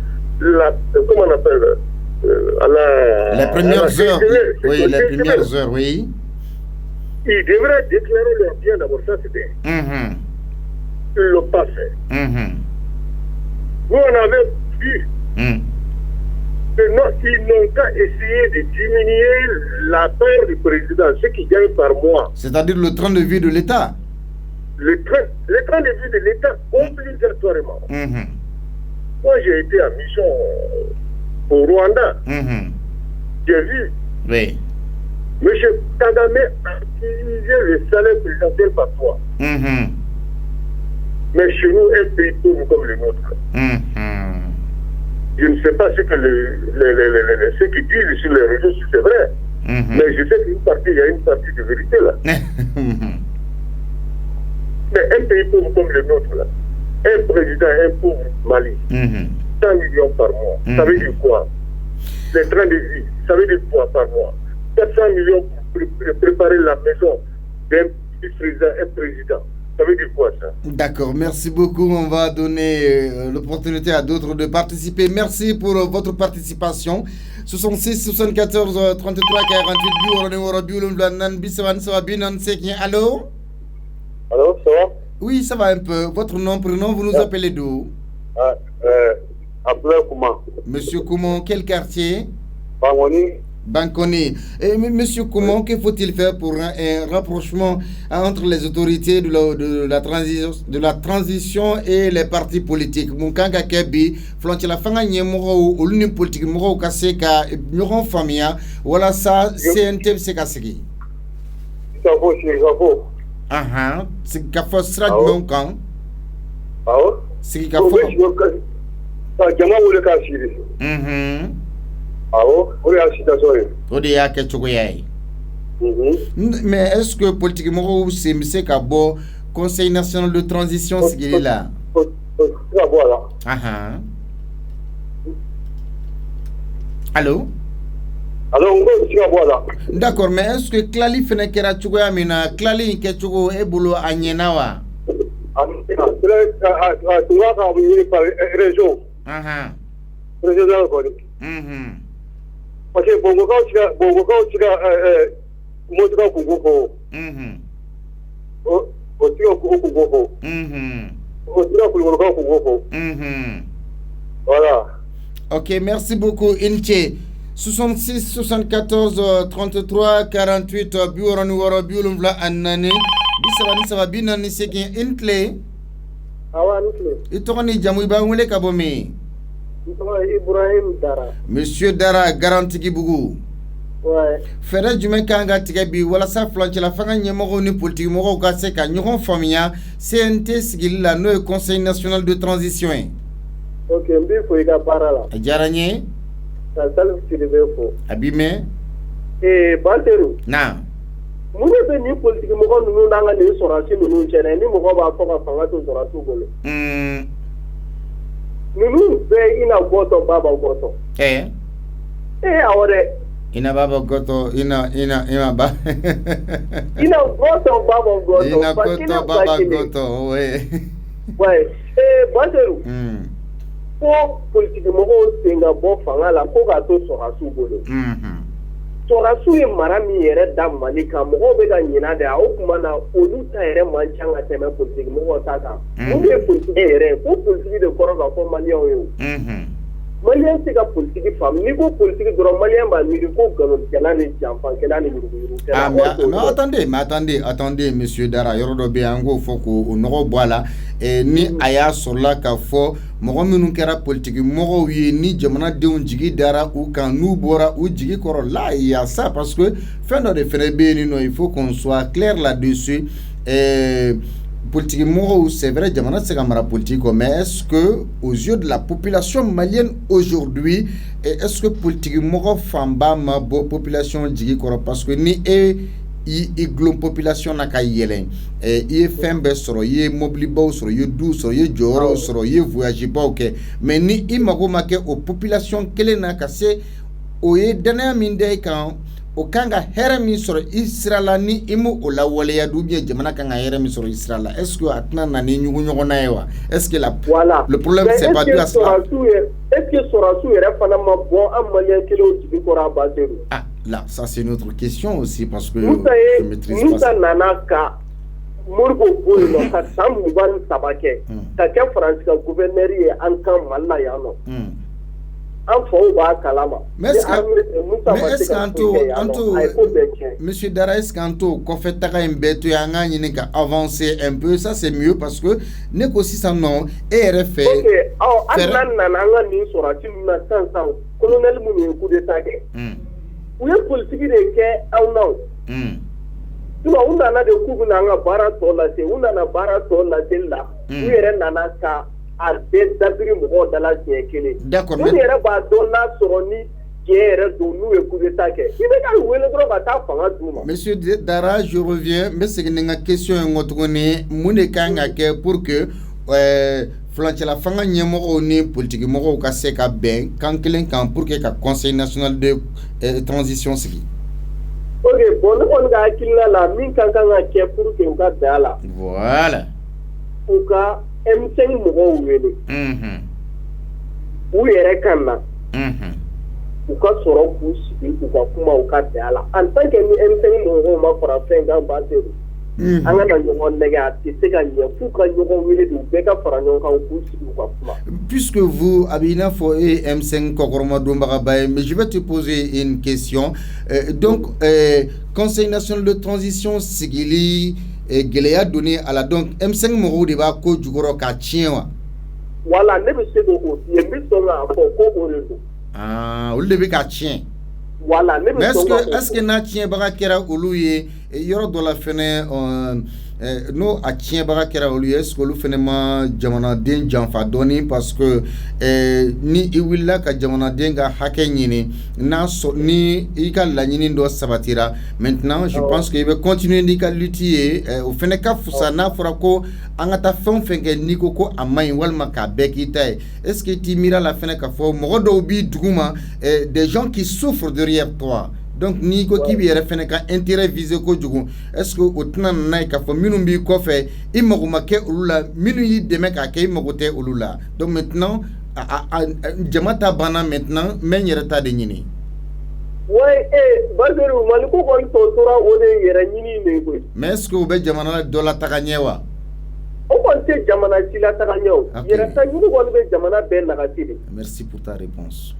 comment on appelle les premières heures. Oui, les premières heures, oui. Ils devraient déclarer leur bien d'abord, ça c'était. Ils ne l'ont pas fait. Nous, on avait vu que non, ils n'ont qu'à essayer de diminuer la part du président, ce qu'il gagne par mois. C'est-à-dire le train de vie de l'État. Le train de vie de l'État, obligatoirement. Moi, j'ai été en mission au Rwanda. J'ai vu. Oui. M. Kagame a utilisé le salaire présidentiel par mois. Mais chez nous, un pays pauvre comme le nôtre. Je ne sais pas ce que ceux qui disent sur les réseaux, si c'est vrai. Mais je sais qu'il y a une partie de vérité là. Mais un pays pauvre comme le nôtre là, un président, un pauvre Mali, 100 millions par mois, ça veut dire quoi? Les trains de vie, ça veut dire quoi par mois? 400 millions pour préparer la maison d'un vice-président, un président. Ça veut dire quoi ça? D'accord, merci beaucoup. On va donner l'opportunité à d'autres de participer. Merci pour votre participation. 66 74 33 48 Allô? Allô, ça va? Oui, ça va un peu. Votre nom, prénom, vous nous appelez d'où? Abdoulaye Kouma. Monsieur Kouma, quel quartier? Bangoni. Bankoni. Et monsieur Kouma, que faut-il faire pour un rapprochement entre les autorités de la transition et les partis politiques? Munkanga kebi, flanche la fanga nyemoro ou l'union politique moro kaseka nyoron famia, voilà ça CNT sekaseki. Ça vaut, c'est ça vaut. C'est qu'il faut se rendre mon camp. C'est qu'il faut. Mais est-ce que politiquement c'est M. Kabo, Conseil national de transition, c'est qu'il est là? Allô? D'accord, mais est-ce que Klali Fenekera Chugoya Mina, Klali Kechugo Ebolo Anyenawa? Région. Parce que Bongo voilà. Ok, merci beaucoup, Inche. 66 74 33 48 bureau numéro biolumvla annane bisabani sababi nani sekin intle Intle itoni jamu ba ngule kabomi Ibrahim Dara. Monsieur Dara garanti Kibougou. Ouais. Fere jume kanga tigabi wala sa flanche la fanga nyemoro ni politique moko ka se ka nyoron famia CNT sigil la no Conseil national de transition. OK, mbi fo ika parala. Jaranye ça salve Sylvain fo. Abime Banteru. Na. Mune be ni politique moko nunu nanga ni sorasi nunu chene ni moko ba fo ka fanga to soratu bolo. Nunu be ina goto baba goto. Awore. Ina baba goto ina ba. Ina goto baba goto. Ina goto baba goto. Ouais. Ouais. Banteru. Ko politique moko senga bo fanga la ko ga to sorasu bolo. Sorasu e marami yere da malika moko be ga nyina de a kuma na olu ta yere manchanga teme politique moko ta ka. Mu be politique yere ko politique de koro ga ko malion yo. malien c'est ka politique femme ni ko politique doro malien ba mi ko galo kala ni janfan kala ni yuru mais attendez monsieur Dara yorodo be ango foko o nogo boala ni aya sola ka fo mogo minnu kɛra politique mogo ye ni jamana denw jigi dara u kan n'u bɔra u jigi kɔrɔ là il y a ça parce que fin dɔ de fɛnɛ bɛ yen nɔ il faut qu'on soit clair là-dessus politique mogo c'est vrai jamana se ka mara politique mais est-ce que aux yeux de la population malienne aujourd'hui est-ce que politique mogo fanba ma bo population jigi kɔrɔ parce que ni i glom population na ka yelen i ye fɛn bɛɛ sɔrɔ i ye mobili baw sɔrɔ i ye du sɔrɔ i ye jɔyɔrɔw sɔrɔ i ye voyage baw kɛ mais ni i mago ma kɛ o population kelen na ka se o ye danaya min da i kan o kan ka hɛrɛ min sɔrɔ i sira la ni i m'o lawaleya ou bien jamana kan ka hɛrɛ min sɔrɔ i sira la est-ce que a tɛna na ni ɲugu ɲɔgɔnna ye wa est-ce que le problème c'est pas dû à cela est-ce que sɔrɔsiw yɛrɛ fana ma bɔ an malien kelenw jigi kɔrɔ a base do là, ça c'est une autre question aussi parce que je maîtrise pas ça. Nanaka, Morgo Bono, Sam Muban Sabake, Taka Franska gouverneur et Ankam Malayano. En Fauba Kalama. Mais est-ce qu'Anto, Monsieur Dara, est-ce qu'Anto, qu'on fait Takaimbet, tu as avancé un peu, ça c'est mieux parce que négocie ça non, et RFA. Ok, oh, Annan Nanga ni Sorati, colonel Mouni, coup d'état. U ye politique de kɛ aw naw sinon u nana de k'u bɛna an ka baara tɔ lase u nana baara tɔ laseli la u yɛrɛ nana ka a bɛɛ dabiri mɔgɔw da la siɲɛ kelen u yɛrɛ b'a dɔn n'a sɔrɔ ni diɲɛ yɛrɛ don n'u ye coup d'état kɛ i bɛ ka wele dɔrɔn ka taa fanga d'u ma. Monsieur Dara, je reviens n bɛ segin ni n ka question ye n kɔ tuguni mun de kan ka kɛ pour que fulancɛla fanga ɲɛmɔgɔw ni politique mɔgɔw ka se ka bɛn kan kelen kan pour que ka conseil national de transition sigi. Ok, bon ne kɔni ka hakilina la min ka kan ka kɛ pour que u ka bɛn a la. Voilà. U ka M5 mɔgɔw wele. U yɛrɛ ka na. U ka sɔrɔ k'u sigi u ka kuma u ka bɛn a la en tant que ni M5 mɔgɔw ma fara fɛn kan base do. An ka na ɲɔgɔn nɛgɛ a tɛ se ka ɲɛ f'u ka ɲɔgɔn wele de u bɛɛ ka fara ɲɔgɔn kan k'u sigi u ka kuma. Puisque vous a bɛ i n'a fɔ e ye M5 kɔkɔrɔma donbagaba ye mais je vais te poser une question donc conseil national de transition sigili gɛlɛya donni a la donc M5 mɔgɔw de b'a ko jukɔrɔ k'a tiɲɛ wa. Voilà ne bɛ se k'o f'i ye n bɛ sɔn k'a fɔ ko o de don. Olu de bɛ k'a tiɲɛ. Voilà, mais est-ce que na tiɲɛbaga kɛra olu ye yɔrɔ dɔ la fɛnɛ n'o a tiɲɛbaga kɛra olu ye est-ce que olu fɛnɛ ma jamanaden janfa dɔɔni parce que ni i wulila ka jamanaden ka hakɛ ɲini ni i ka laɲini dɔ sabatira maintenant je pense que i bɛ continuer n'i ka lutte ye o fɛnɛ ka fusa n'a fɔra ko an ka taa fɛn o fɛn kɛ n'i ko a man ɲi walima k'a bɛɛ k'i ta ye est-ce que t'i miira la fɛnɛ k'a fɔ mɔgɔ dɔw b'i duguma des gens qui souffrent derrière toi donc n'i ko k'i bɛ yɛrɛ fɛnɛ ka intérêt viser kojugu est-ce que o tɛna nana ye k'a fɔ minnu b'i kɔfɛ i mago ma kɛ olu la minnu y'i dɛmɛ k'a kɛ i mago tɛ olu la donc maintenant jama ta banna maintenant n bɛ n yɛrɛ ta de ɲini. Ouais, Badru, Mali ko kɔni tɔ tora o de yɛrɛ ɲini de koyi. Mais est-ce que o bɛ jamana dɔ la taga ɲɛ wa. O kɔni tɛ jamana si la taga ɲɛ o yɛrɛ ta ɲini kɔni bɛ jamana bɛɛ nagati de. Merci pour ta réponse.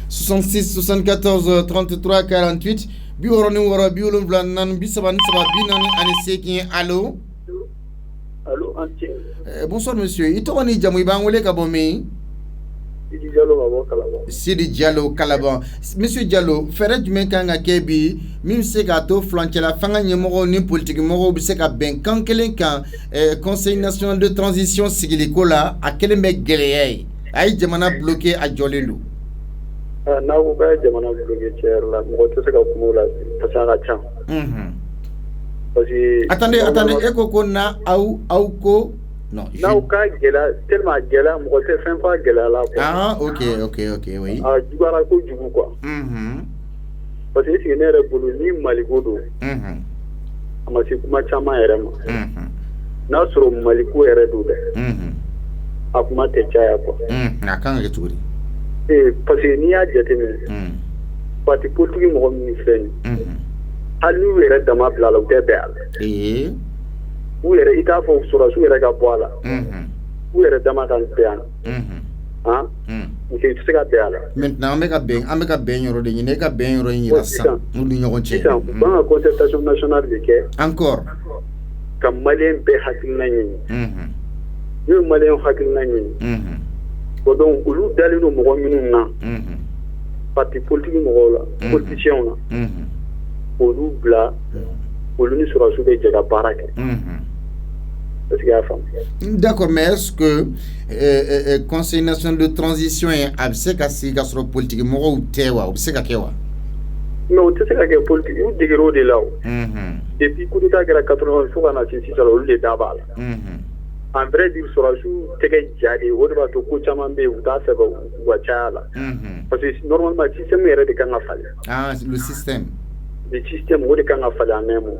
66 74 33 48 bi wɔɔrɔ ni wɔɔrɔ bi wolonwula naani bi saba ni saba bi naani ani seegin allo. Allo an cɛ. Bonsoir monsieur i tɔgɔ ni jamu i b'an wele ka bɔ min. Sidi Diallo ka bɔ Kalaban. Sidi Diallo Kalaban. Monsieur Diallo fɛɛrɛ jumɛn kan ka kɛ bi min bɛ se k'a to fulancɛla fanga ɲɛmɔgɔw ni politique mɔgɔw bɛ se ka bɛn kan kelen kan conseil national de transition sigiliko la a kelen bɛ gɛlɛya ye a ye jamana bloqué a jɔlen don. N'a ko k'a ye jamana bloqué tiɲɛ yɛrɛ la mɔgɔ tɛ se ka kuma o la parce que a ka ca. Parce que. Attendez e ko na aw ko. Non. N'aw ka gɛlɛya tellement gɛlɛya mɔgɔ tɛ fɛn f'a gɛlɛya la quoi. Ok oui. A juguyara kojugu quoi. Parce que sigi ne yɛrɛ bolo ni Maliko don. A ma se kuma caman yɛrɛ ma. N'a sɔrɔ Maliko yɛrɛ don dɛ. A kuma tɛ caya quoi. A kan ka kɛ cogo di. Parce que n'i y'a jateminɛ. Parti politique mɔgɔ min filɛ nin. Hali n'u yɛrɛ dama bila la u tɛ bɛn a la. U yɛrɛ i t'a fɔ sɔrɔsiw yɛrɛ ka bɔ a la. U yɛrɛ dama ka bɛn a la. hein c'est tout ce qu'a fait là maintenant on me ka ben yoro de ne ka ben yoro yi rasa mu du ñogon ci ba concertation nationale de ke encore kam malien be hakil nañi ñu malien hakil nañi ko donc lu dalino mo minun na parti politique mo la politicien na ko lu bla ko lu ni sura su be jega baraka d'accord, mais est-ce que Conseil national de transition est absec à si gasro politique mo ou tewa ou se ka kewa non tu sais que politique ou digero de là depuis coup d'état que la 80 faut qu'on a ci ça le daba en vrai dire sur la joue tege jadi o ba to ko chama be u ta se ba wa chala parce que normalement le système est de kan afale le système le système o de kan afale même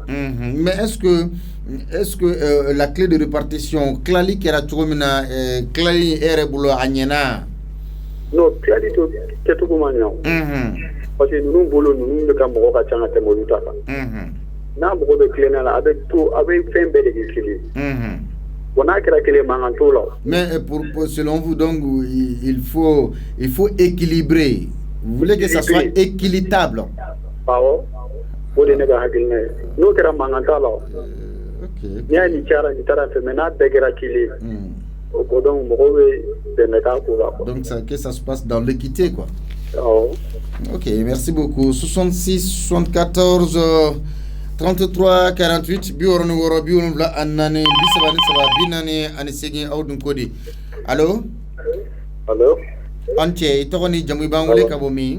mais est-ce que la clé de répartition clali kera chomina clali ere bulo anyena non clali to keto ko manyo parce que nous bolo nous le kan mo ka changa te mo luta na mo be clé na avec tout avec fin be de clé on a créé manganto là mais pour selon vous donc il faut équilibrer, vous voulez que ça soit équitable pao o de nega hakilne no kera manganta là OK nya ni chara ni tara femena de kera kili o donc mo be nega ko là donc ça que ça se passe dans l'équité quoi. OK, merci beaucoup. 66 74 33 48 bioro no woro bioro bla annane bisabani saba binane ani segi awdun kodi. Allo anche to ni jamu bangule kabomi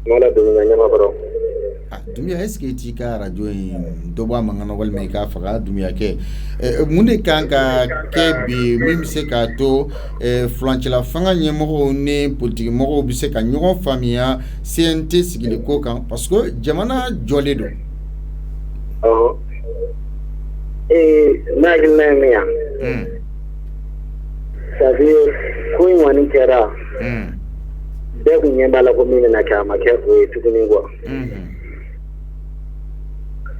mala do nyama baro dumia eske ti ka radio do ba mangana wal me ka faga dumia ke munde kanka ke bi mim se ka to flanche la fanga nyemo ne politique mo bi se ka nyon famia CNT sigile ko kan parce que jamana jole do Nagnamia. Ça veut dire qu'on kera. Dès qu'on y a la commune na kama kero et tout le monde.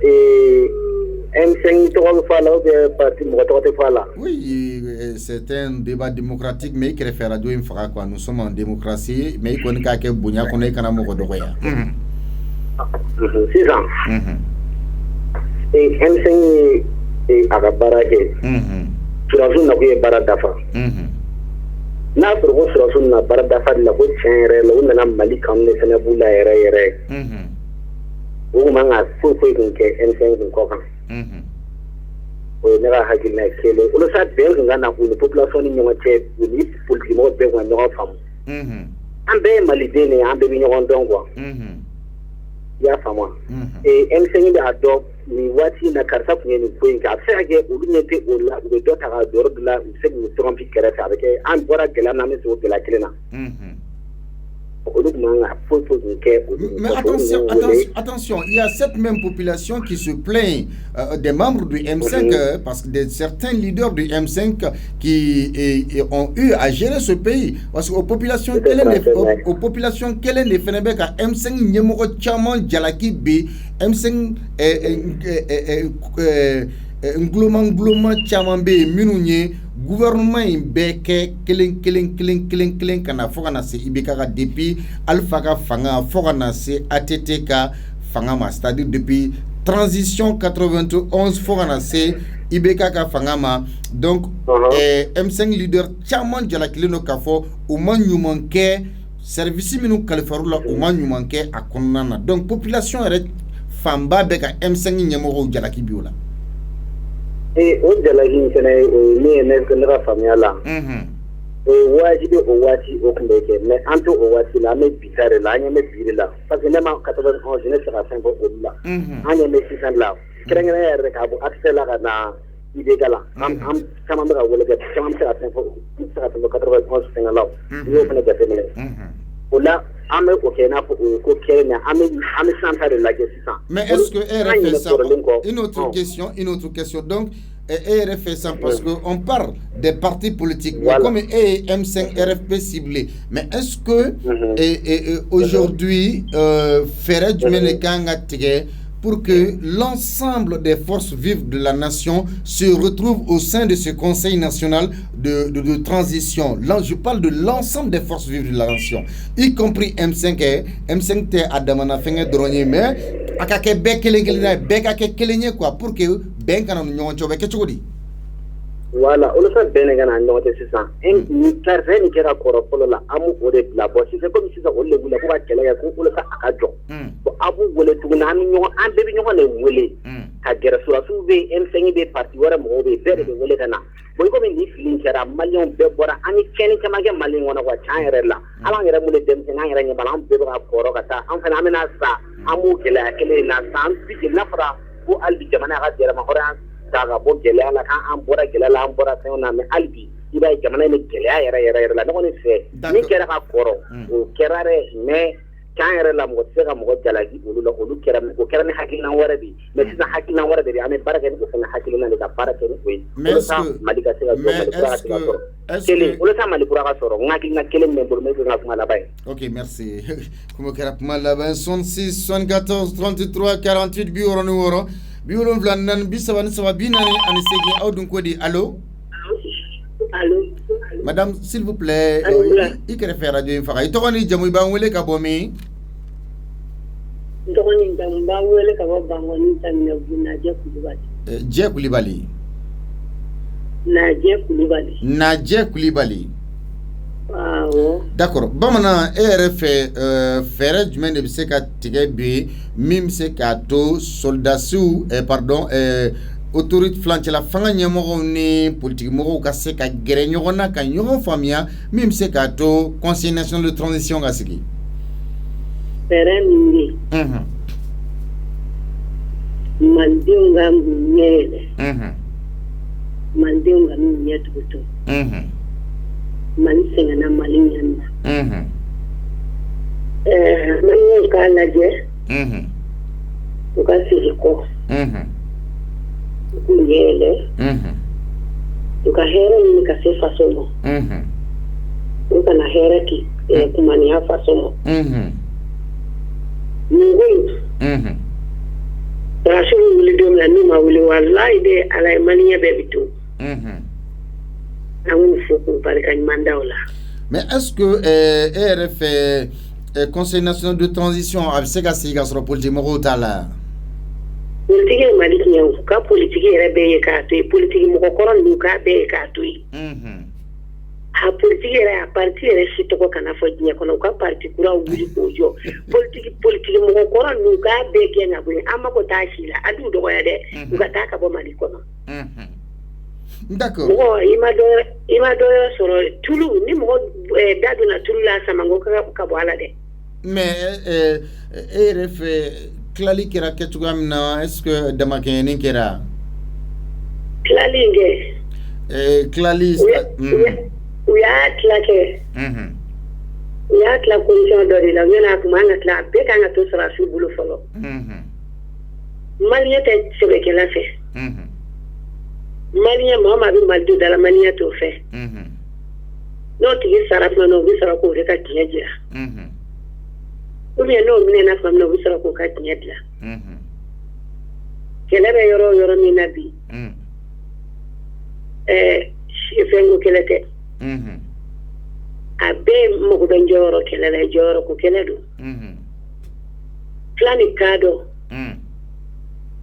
Et M5 to fa la de parti mo to fa la. Oui, c'est un débat démocratique mais qui réfère à deux fois quoi. Nous sommes en démocratie mais qu'on ka ke bunya qu'on est kana mo ko doya. C'est ça. Et M5 et agabarake surasu na kuye baradafa na surasu na baradafa la ko chenre la una na mali kan ne sana bula yere o manga fu ke M5 ko kan o ne ga hakina kele o sa be ngana ku population ni nyoma che ni politique mo be ko nyoma fam ambe mali de ne ambe bi nyon dongwa ya fama et M5 da do ni wati na karta kunye ni point ka se age o dunye te o la o do ta ga do la o se ni trompi kere ta avec an bora gela na me so de la kelena mais attention, il y a cette même population qui se plaint des membres du M5 parce que certains leaders du M5 qui ont eu à gérer ce pays. Parce qu'aux populations quelle est le phénomène M5 Nyemoko Chaman Jalaki B M5 Ngloma Chaman B Minunye gouvernement beke kelen kana fogana se ibeka depuis alpha ka fanga fogana se ATT ka fanga ma, c'est-à-dire depuis transition 91 fogana se ibeka ka fanga ma. Donc M5 leader chaman jala kileno ka fo o man nyumanke service minu kalifarula o man nyumanke akonana. Donc population ere famba beka M5 nyemo jala kibiola et au de la ligne ne ne que la famille là wajibi o wati o kundeke mais anto o wati la me bitare la nya me birila parce que même 91 je ne sera pas au là anya me 600 là krengena ya reka bu accela na idegala am sama mera wala ga sama sera 91 5 là yo fana ga femele o là ame o kena ko kenya ame santa de la gestion. Mais est-ce que RFS ça une autre question donc RFS ça parce que on parle des partis politiques mais comme M5 RFP ciblé, mais est-ce que aujourd'hui ferait du menekanga tige pour que l'ensemble des forces vives de la nation se retrouvent au sein de ce Conseil national de transition. Là, je parle de l'ensemble des forces vives de la nation, y compris M5. M5 Adamana Fenge Dronier, mais akake bekelenge quoi, pour que ben kana nyon chobe kechodi. Voilà, on le fait bien gana non c'est ça. Ni carré ni kera korofolo la amu ode la boss, c'est comme si ça on le voulait pour kele ko le sa akajo. Bo abu wole tuguna mi nyon an bebi nyon le wole. Ka gera sura su be M5 be parti wara mo be bere be wole kana. Bo ko mi ni filin kera malion be bora ani keni kama ge malion wona wa chaire la. Ala ngere mo le dem se ngere ni balam be ba koro kata. An fana amena sa amu kele na san bi la fra ko albi jamana ga gera ma horan daga bo gele ala kan an bora gele la an bora sai na me albi iba jamana ni gele yara la no ni se ni kera ka koro o kerare me kan yara la mo se ga mo jalagi ulu la ulu kera ko kera ni hakina wara bi me sina hakina wara bi ame baraka ni ko sina hakina ni da baraka ni ko mais malika se ga kele ulu sa malikura ka soro ngaki na kele me bol me ga kuma la bay. OK, merci. Comme kera kuma la bay 66 74 33 48 bi woro numéro biolon vlannan bisaban sababinani ani segi awdun kodi. Allô madame, s'il vous plaît, il kere faire radio infaka itogoni jamu ba wele ka bomi ndogoni ba wele ka bangoni tanne buna je kulibali Naje Koulibaly. D'accord. Bamana ERF fere jumɛn de bɛ se ka tigɛ bi min bɛ se k'a to soldasiw autorité flancɛla fanga ɲɛmɔgɔw ni politique mɔgɔw ka se ka gɛrɛ ɲɔgɔn na ka ɲɔgɔn faamuya min bɛ se k'a to conseil national de transition ka sigi. Fɛɛrɛ min bɛ yen malidenw ka ɲɛ yɛlɛ malidenw ka n'u ɲɛ tugu to. Mali sɛgɛnna Mali ɲanna. Maliɲɛw k'a lajɛ u ka segin kɔ u k'u ɲɛ yɛlɛ u ka hɛrɛ ɲini ka se faso ma u kana hɛrɛ ki kumaniya faso ma. Nin ko in Rasiw wuli don min na n'u ma wuli walayi de Ala ye Maliɲɛ bɛɛ bi to. Mais est-ce que ERF Conseil national de transition a se ka sigi ka sɔrɔ politique mɔgɔw t'a la? Politique ye Mali tiɲɛ, u ka politique yɛrɛ bɛɛ ye k'a to yen, politique mɔgɔkɔrɔ ninnu k'a bɛɛ ye k'a to yen. A politique yɛrɛ a parti yɛrɛ si tɔgɔ kana fɔ diɲɛ kɔnɔ, u ka parti kuraw wuli k'o jɔ. Politique mɔgɔkɔrɔ ninnu k'a bɛɛ gɛn ka bɔ yen, an mago t'a si la, a t'u dɔgɔya dɛ, u ka taa ka bɔ Mali kɔnɔ. D'accord. I ma dɔ sɔrɔ tulu ni mɔgɔ da donna tulu la sama ko ka bɔ a la dɛ. Mais e yɛrɛ fɛ tilali kɛra kɛcogoya min na est-ce que damakɛɲɛni kɛra? Tilali in kɛ. Tilali. U y'a tila kɛ. U y'a tila condition dɔ de la u ɲɛna tuma an ka tila a bɛɛ kan ka to sɔrɔsiw bolo fɔlɔ. Maliyɛn tɛ sɛbɛkɛla fɛ. Maliyɛn maa maa bɛ Mali to da la Maliyɛn t'o fɛ. N'o tigi sara tuma na o bɛ sɔrɔ k'o de ka diɲɛ jira. Ou bien n'o minɛna tuma min na o bɛ sɔrɔ k'o ka diɲɛ dilan. Kɛlɛ bɛ yɔrɔ o yɔrɔ min na bi. Fɛnko kɛlɛ tɛ. A bɛɛ mago bɛ jɔyɔrɔ kɛlɛ la jɔyɔrɔ ko kɛlɛ don. Fila ni kadɔ.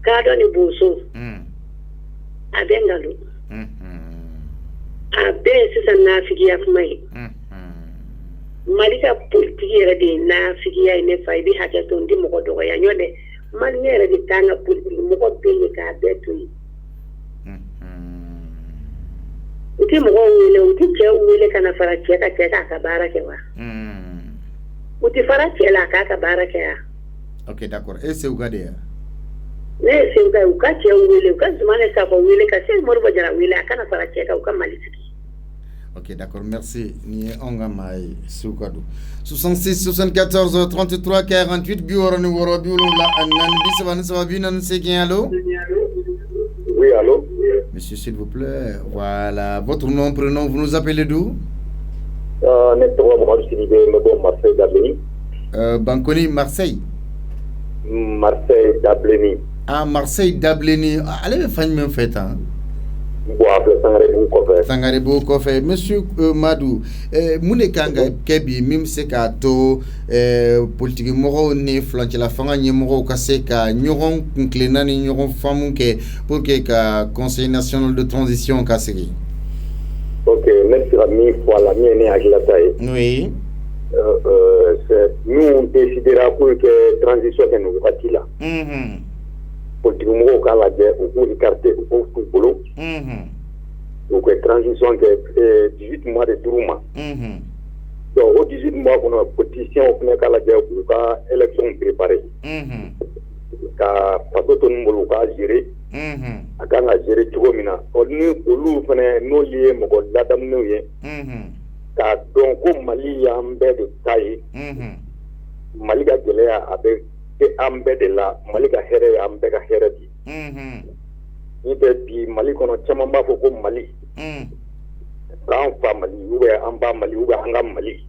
Kadɔ ni boso. A bɛ nkalon. A bɛɛ sisan nafigiya kuma ye. Mali ka politiki yɛrɛ de ye nafigiya ye ne fa i bɛ hakɛ to n tɛ mɔgɔ dɔgɔya ɲɔ dɛ Mali yɛrɛ de kan ka politiki mɔgɔ bɛɛ ye k'a bɛɛ to yen. U tɛ mɔgɔw wele u tɛ cɛw wele ka na fara cɛ ka cɛ k'a ka baara kɛ wa? U tɛ fara cɛ la a k'a ka baara kɛ ya? Ok, d'accord. E se u ka de ya? Ne ye se u ka ye u ka cɛw wele u ka Zumana Sakɔ wele ka Sɛki Umaru Bajara wele a kana fara cɛ kan u ka Mali sigi. Ok, d'accord, merci. Ni onga mai sukadu. 66 74 33 48 biworo ni woro biwolo la anan bisaba ni saba binan segi allo. Oui, allô. Monsieur, s'il vous plaît, voilà, votre nom, prénom, vous nous appelez d'où? Marseille. Banconi, Marseille. Marseille Dableni. Ah, Marseille Dableni. Allez, le fan même fait, hein? Bon, après, Sangarebo Kofe. Monsieur Madou, Mounekanga Kebi, même c'est qu'à to, politique moro ne flanche la fanga nyemoro kaseka, nyoron kunklena ni nyoron famunke, pour que Conseil national de transition kaseki. Ok, merci à mi fois la mienne à Gilataï. Oui. Nous, on décidera pour que transition que nous bâtis là. Politique moro kala de, ou écarter, ou boulot. Donc, transition que 18 mois de tourment. Donc, au 18 mois, on a une pétition pour que l'élection préparée. Car parce que tout le monde a géré, a géré tout le monde. On a nous liés, mon dame nous liés. Car donc, Mali a un peu de taille. Mali a gelé avec un peu de là. Mali a héré un peu de héré. Ni Mali kono chama mbafo ko Mali kan fa Mali ube amba Mali ube anga Mali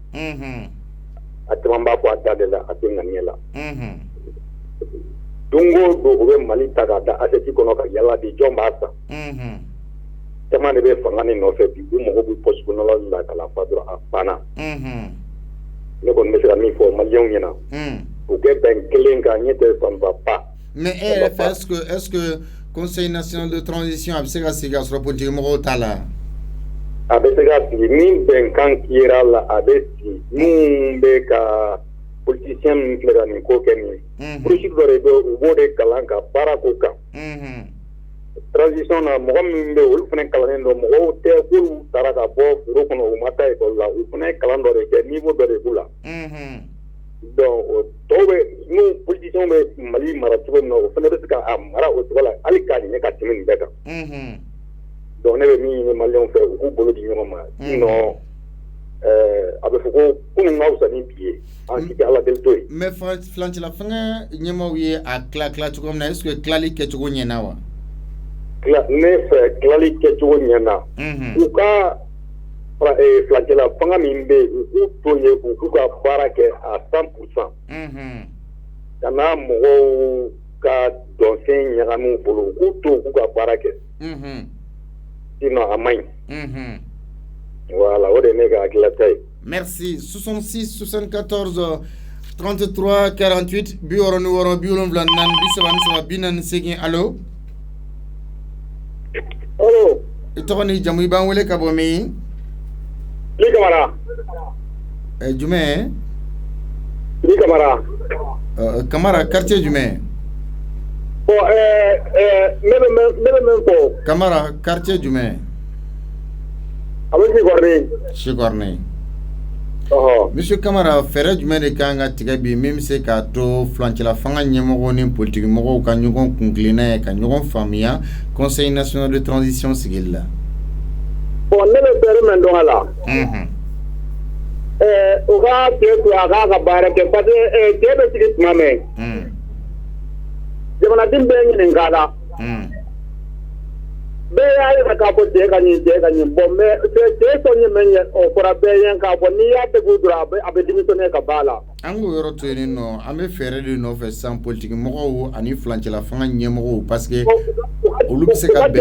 atama mbafo atadela atenga niela dungo do ube Mali tagada aseti kono ka yala di jomba asa tama ne be fangani no fe bi mo ko bi post kono la kala fadro afana ne kon mesra mi fo Malion yena o ke ben kelenga nyete samba pa mais est-ce que Conseil national de transition a se ka sur politique moko tala abesega ni ben kan kira la abesi ni be ka politicien ni kira ni ko keni politique dore do ubode kalanka barakoka transition na mo min be ul fene kalane do mo te ko taraka bo furo kono umata e ko la ul fene kalando de ke niveau dore bula donc tobe nous politicien be Mali maratugo no fene be ka amara o tola alikani ne ka timin beka donc ne be mi Malion fe ko bolo di nyoma no abe fuko kunu ngausa ni pied en qui ala del toy mais flanche la fanga nyema wi a kla to comme na est-ce que klali ke to nyena wa ne fe klali ke to nyena ou ka flanche la fanga mimbe ou to ye ou ka barake à 100%. Kana mo ka donsen nyagamu bolo ou to ou ka barake. Sinon amay. Voilà, on est avec la taille. Merci. 66 74 33 48 bioro nuoro biolon blanan bisaban binan segin allo. Allo. Itoni jamu ban wele kabomi. Li Camara. Jume. Li Camara. Camara quartier Jume. Bon même ko. Camara quartier Jume. Avec Sigorné. Monsieur Camara Ferre Jume de kanga tigabi même se ka to flanche la fanga nyemo ni politique mo ka nyugon kunklina ka nyugon famia Conseil national de transition sigilla. Bon ne le père mendongala. O ga te aga ga bare ke pade te be tigit mame. Jamana dimbe ngene ngala. Be ya ka po te ka ni bombe te so ni menye o kora be yan ka po ni ya te gudura abe dimisone ka bala. Ango yoro to ni no ame fere de no fe sans politique mo ani flanche la fanga nyemo parce que olu se ka be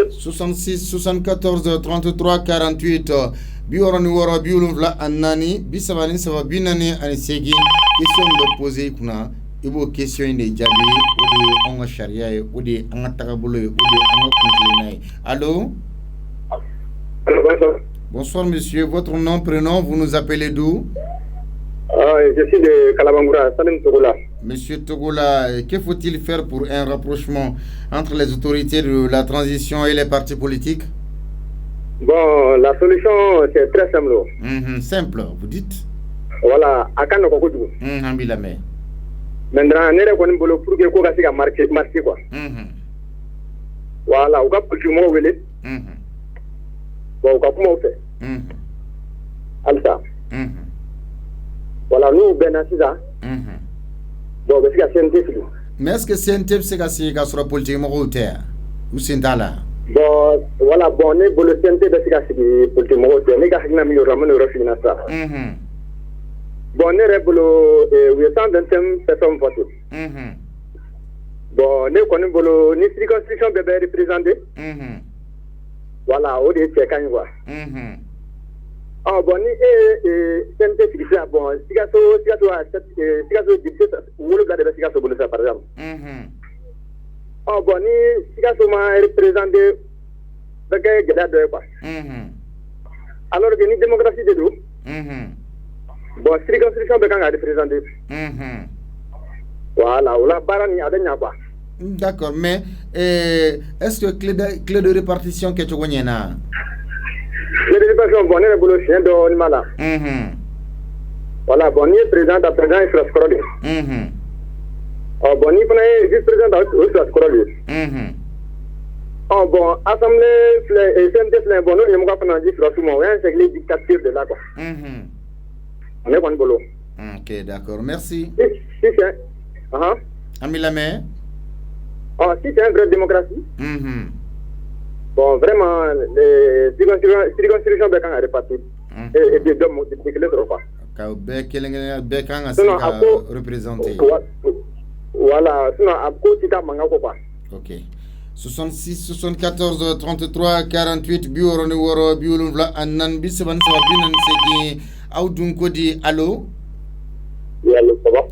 66 74 33 48 bioro ni woro biulu vla anani bisabani sababinani ani segi question de poser kuna ibo question inde jabi odi onga sharia odi anga tagabulo odi anga kunklina. Allô? Bonsoir monsieur, votre nom, prénom, vous nous appelez d'où? Je suis de Kalabangura, Salim Togola. Monsieur Togola, que faut-il faire pour un rapprochement entre les autorités de la transition et les partis politiques? Bon, la solution c'est très simple. Simple, vous dites? Voilà, Akano Kokoudou. Ambilame. Maintenant, on est pour que vous fassiez marcher quoi. Voilà, vous avez pu me voir. Bon, comment on fait? Alta. Voilà, nous, Benasida. Bon, c'est CNT. Mais est-ce que CNT, c'est que c'est sur la politique morale ou c'est là? Bon, voilà, bon, on est pour le CNT, c'est que c'est politique morale. On est qu'à nous ramener le refinance. Bon, ne yɛrɛ bolo 825 personnes voté. Bon, ne kɔni bolo ni circonscription bɛɛ bɛ représenté. Voilà, o de ye cɛ ka ɲi quoi. Bon, ni CNT sigi sisan bon Sikaso député 7 de bɛ Sikaso bolo sisan par exemple. Bon, ni Sikaso ma représenté bɛ kɛ gɛlɛya dɔ ye quoi. Alors que ni démocratie de don. Bon, circonscription bɛ kan ka représenté. Voilà, o la baara ni a bɛ ɲa quoi. D'accord, mais est-ce que clé de répartition kɛcogo ɲɛna? Clé de répartition, bon, ne yɛrɛ bolo fiɲɛ dɔɔni b'a la. Voilà, bon, ni ye président ta président ye sɔrɔ de. Bon, ni fana ye vice-président ta o sɔrɔ de. Bon, assemblée filɛ CNT filɛ bon n'o ɲɛmɔgɔ fana ji sɔrɔ suma o y'an sɛgili dictature de la quoi. Ne kɔni bolo. Ok, d'accord, merci. Si c'est an b'i lamɛn. Si c'est une vraie démocratie. Bon, vraiment, les circonscriptions bɛɛ kan ka répartir. Et puis député kelen sɔrɔ quoi. Ka bɛɛ kelen bɛɛ kan ka se ka représenter. Voilà, sinon a ko ti taa mankan kɔ quoi. Ok. 66 74 33 48 66 74 annan bisaban sababinan seki aw dun ko di allo. Oui, allo, ça va?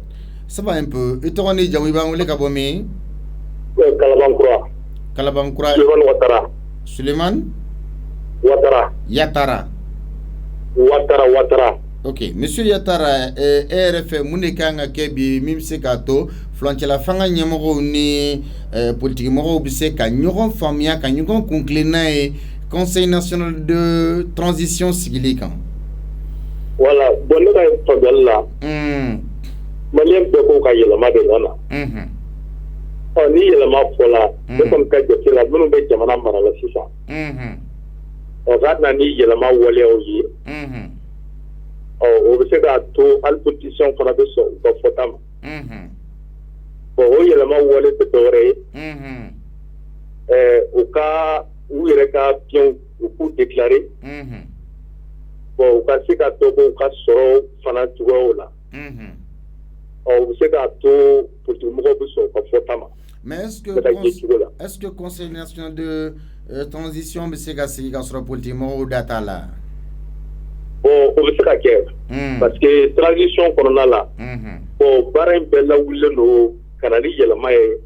Ça va un peu. Et toi, ni jamu b'a wele ka bɔ min? Kalabankura. Kalabankura. Suleiman Ouattara. Suleiman? Ouattara. Yatara. Ouattara. Ok, monsieur Yatara, RF mun de kan ka kɛ bi min bɛ se k'a to furancɛla fanga ɲɛmɔgɔw ni politique mɔgɔw bɛ se ka ɲɔgɔn faamuya ka ɲɔgɔn kuntilen n'a ye Conseil national de transition sigili kan. Voilà, bon ne ka faamuyali la. Maliyɛn bɛɛ ko ka yɛlɛma de nana. Ni yɛlɛma fɔla ne kɔni ka jate la minnu bɛ jamana mara la sisan. K'a na ni yɛlɛma waleyaw ye. O bɛ se k'a to hali politicien fana bɛ sɔn u ka fɔta ma. Bon, o yɛlɛma wale tɛ dɔwɛrɛ ye. U yɛrɛ ka piɛnw u k'u déclarer. Bon, u ka se ka dɔ bɔ u ka sɔrɔ fana cogoyaw la. U bɛ se k'a to politique mɔgɔw bɛ sɔn u ka fɔta ma. Mais est-ce que Conseil national de transition bɛ se ka sigi ka sɔrɔ politique mɔgɔw da t'a la? Bon, o bɛ se ka kɛ parce que transition kɔnɔna la. Bon, baara in bɛɛ lawulilen don ka na ni yɛlɛma ye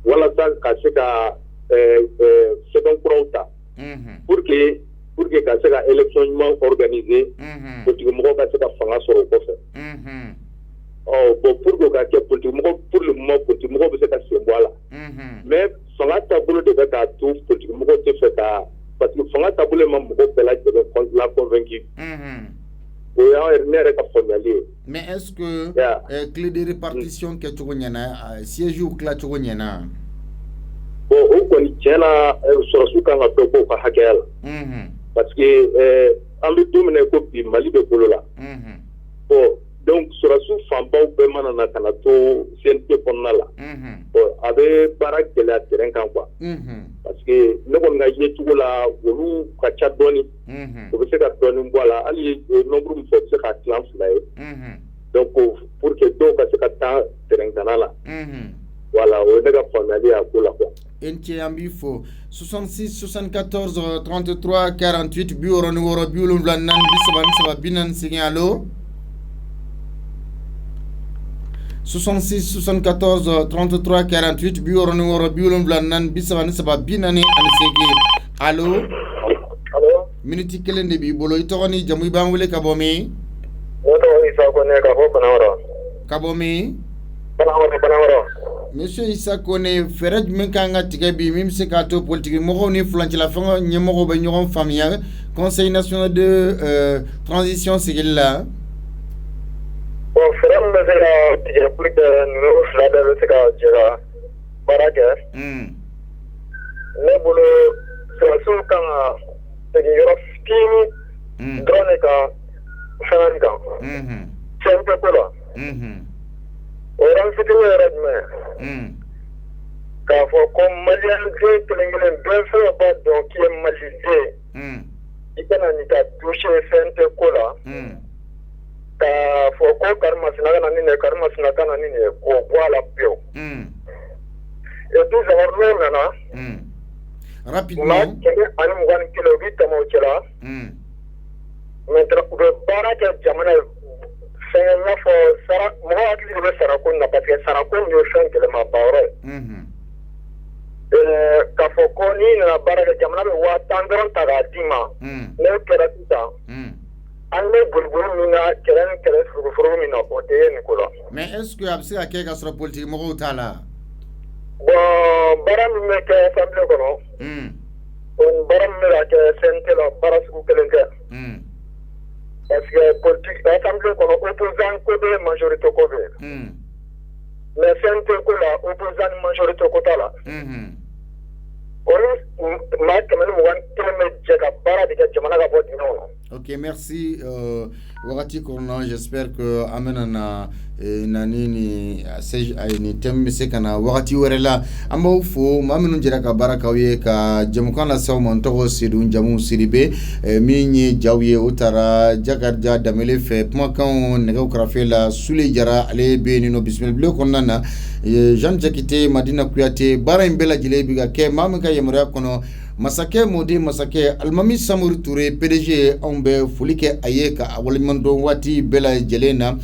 walasa ka se ka sɛbɛn kuraw ta pour que ka se ka élection ɲuman organiser politique mɔgɔw ka se ka fanga sɔrɔ o kɔfɛ. Bon, pour que ka kɛ politique mɔgɔw pour le moment politique mɔgɔw bɛ se ka sen bɔ a la mais fanga taabolo de bɛ k'a to politique mɔgɔw tɛ fɛ ka parce que fanga taabolo ma mɔgɔw bɛɛ lajɛlen la convaincu. O y'an ne yɛrɛ ka faamuyali ye. Mais est-ce que clé de répartition kɛcogo ɲɛna siège tilacogo ɲɛna? Bon, o kɔni tiɲɛ na sɔrɔsiw kan ka dɔ bɔ u ka hakɛya la parce que an bɛ don min na ko bi Mali bɛ bolo la. Bon, donc sɔrɔsiw fanbaw bɛɛ mana na ka na to CNT kɔnɔna la. Bon, a bɛ baara gɛlɛya terrain kan quoi. Parce que ne kɔni ka yecogo la olu ka ca dɔɔni. O bɛ se ka dɔɔni bɔ a la hali nombre min fɔ o bɛ se ka tilan 2 ye. Donc pour que dɔw ka se ka taa terrain gana la. Voilà, o ye ne ka faamuyali ye a ko la quoi. E ni ce an b'i fo 66 74 33 48 64 74 43 allo. 66 74 33 48 64 74 allo. Minute kelen de b'i bolo i tɔgɔ ni jamu i b'an wele ka bɔ min? Ne tɔgɔ Isa Kone ka bɔ Banawara. Ka bɔ min? Banawara. Monsieur Isa Kone, fɛɛrɛ jumɛn kan ka tigɛ bi min bɛ se k'a to politique mɔgɔw ni furancɛla fanga ɲɛmɔgɔw bɛ ɲɔgɔn faamuya Conseil national de transition sigili la? Bon, fɛɛrɛ min bɛ se ka tigɛ pour que ninnu 2 bɛɛ bɛ se ka jɛ ka baara kɛ. Ne bolo sɔrɔsiw kan ka segin yɔrɔ fitinin dɔrɔn de kan fɛngɛ kan. CNT ko la. O yɔrɔ fitinin yɛrɛ jumɛn? K'a fɔ ko maliyɛn den kelen-kelen bɛɛ fɛn o b'a dɔn k'i ye maliden. I kana n'i ka toucher CNT ko la. ka fɔ ko karimasina kana nin ye karimasina kana nin ye k'o bɔ a la pewu et puis zangɔrɔlaw nana rapidement maa 121 u bi tɛmɛ o cɛla maintenant u bɛ baara kɛ jamana ye fɛn i n'a fɔ sara mɔgɔ hakili de bɛ sarako in na parce que sarako in ye fɛn gɛlɛmabayɔrɔ ye k'a fɔ ko n'i nana baara kɛ jamana bɛ 10,000 dɔrɔn ta k'a d'i ma n'o kɛra sisan an bɛ boliboli min na kɛlɛ ni kɛlɛ furufuru min na o tɛ ye nin ko la. mais est ce que a bɛ se ka kɛ ka sɔrɔ politique mɔgɔw t'a la. bon baara min bɛ kɛ assemblée kɔnɔ baara min bɛ ka kɛ CNT la baara sugu kelen tɛ parce que politique assemblée kɔnɔ opposant ko bɛ majorité ko bɛ mais CNT ko la opposant ni majorité ko t'a la. maa 121 bɛ jɛ ka baara de kɛ jamana ka bɔ dingɛw na. Ok, merci. Wagati Corona, j'espère que Amenana nani ni thème se kana wagati wɛrɛ la an b'aw fo maa minnu jɛra ka baara k'aw ye ka jamukan lasew ma n tɔgɔ Seydou Jamu Sidibe min ye jaw ye o taara Jakarija Danbele fɛ kumakanw nɛgɛw karafe la Sule Jara ale bɛ yen nɔ bisimila bulon kɔnɔna na Jean Jakite Madina Kuyate baara in bɛɛ lajɛlen bi ka kɛ maa min ka yamaruya kɔnɔ Masakɛ Modi Masakɛ Alimami Samori Toure PDG anw bɛ foli kɛ a ye ka a waleɲuman dɔn waati bɛɛ lajɛlen na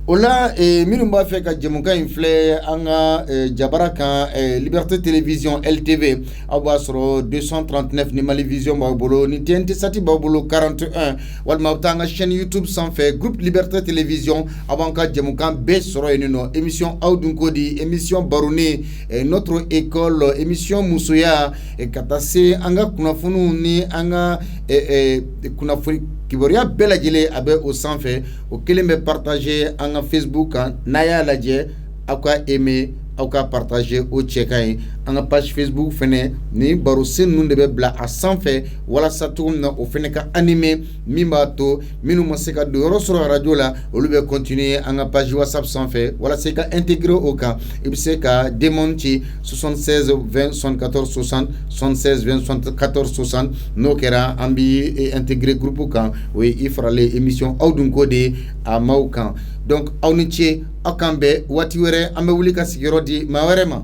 o la minnu b'a fɛ ka jamukan in filɛ an ka jabara kan Liberté Télévision LTV aw b'a sɔrɔ 239 ni Mali Vision b'aw bolo ni TNT Sati b'aw bolo 41 walima aw bɛ taa an ka chaîne YouTube sanfɛ groupe Liberté Télévision aw b'an ka jamukan bɛɛ sɔrɔ yen nɔ émission aw dun ko di émission baroni notre école émission musoya ka taa se an ka kunnafoniw ni an ka kunnafoni kibaruya bɛɛ lajɛlen a bɛ o sanfɛ o kelen bɛ partager an ka Facebook kan n'a y'a lajɛ aw ka aimer aw ka partager o cɛ ka ɲi an ka page Facebook fɛnɛ ni baro sen ninnu de bɛ bila a sanfɛ walasa cogo min na o fɛnɛ ka animer min b'a to minnu ma se ka don yɔrɔ sɔrɔ radio la olu bɛ continuer an ka page WhatsApp sanfɛ walasa i ka intégrer o kan i bɛ se ka demande ci 76 20 74 60 76 20 74 60 n'o kɛra an b'i intégrer groupe kan o ye i faralen émission aw dun ko de a maaw kan donc aw ni ce aw kan bɛn waati wɛrɛ an bɛ wuli ka sigiyɔrɔ di maa wɛrɛ ma.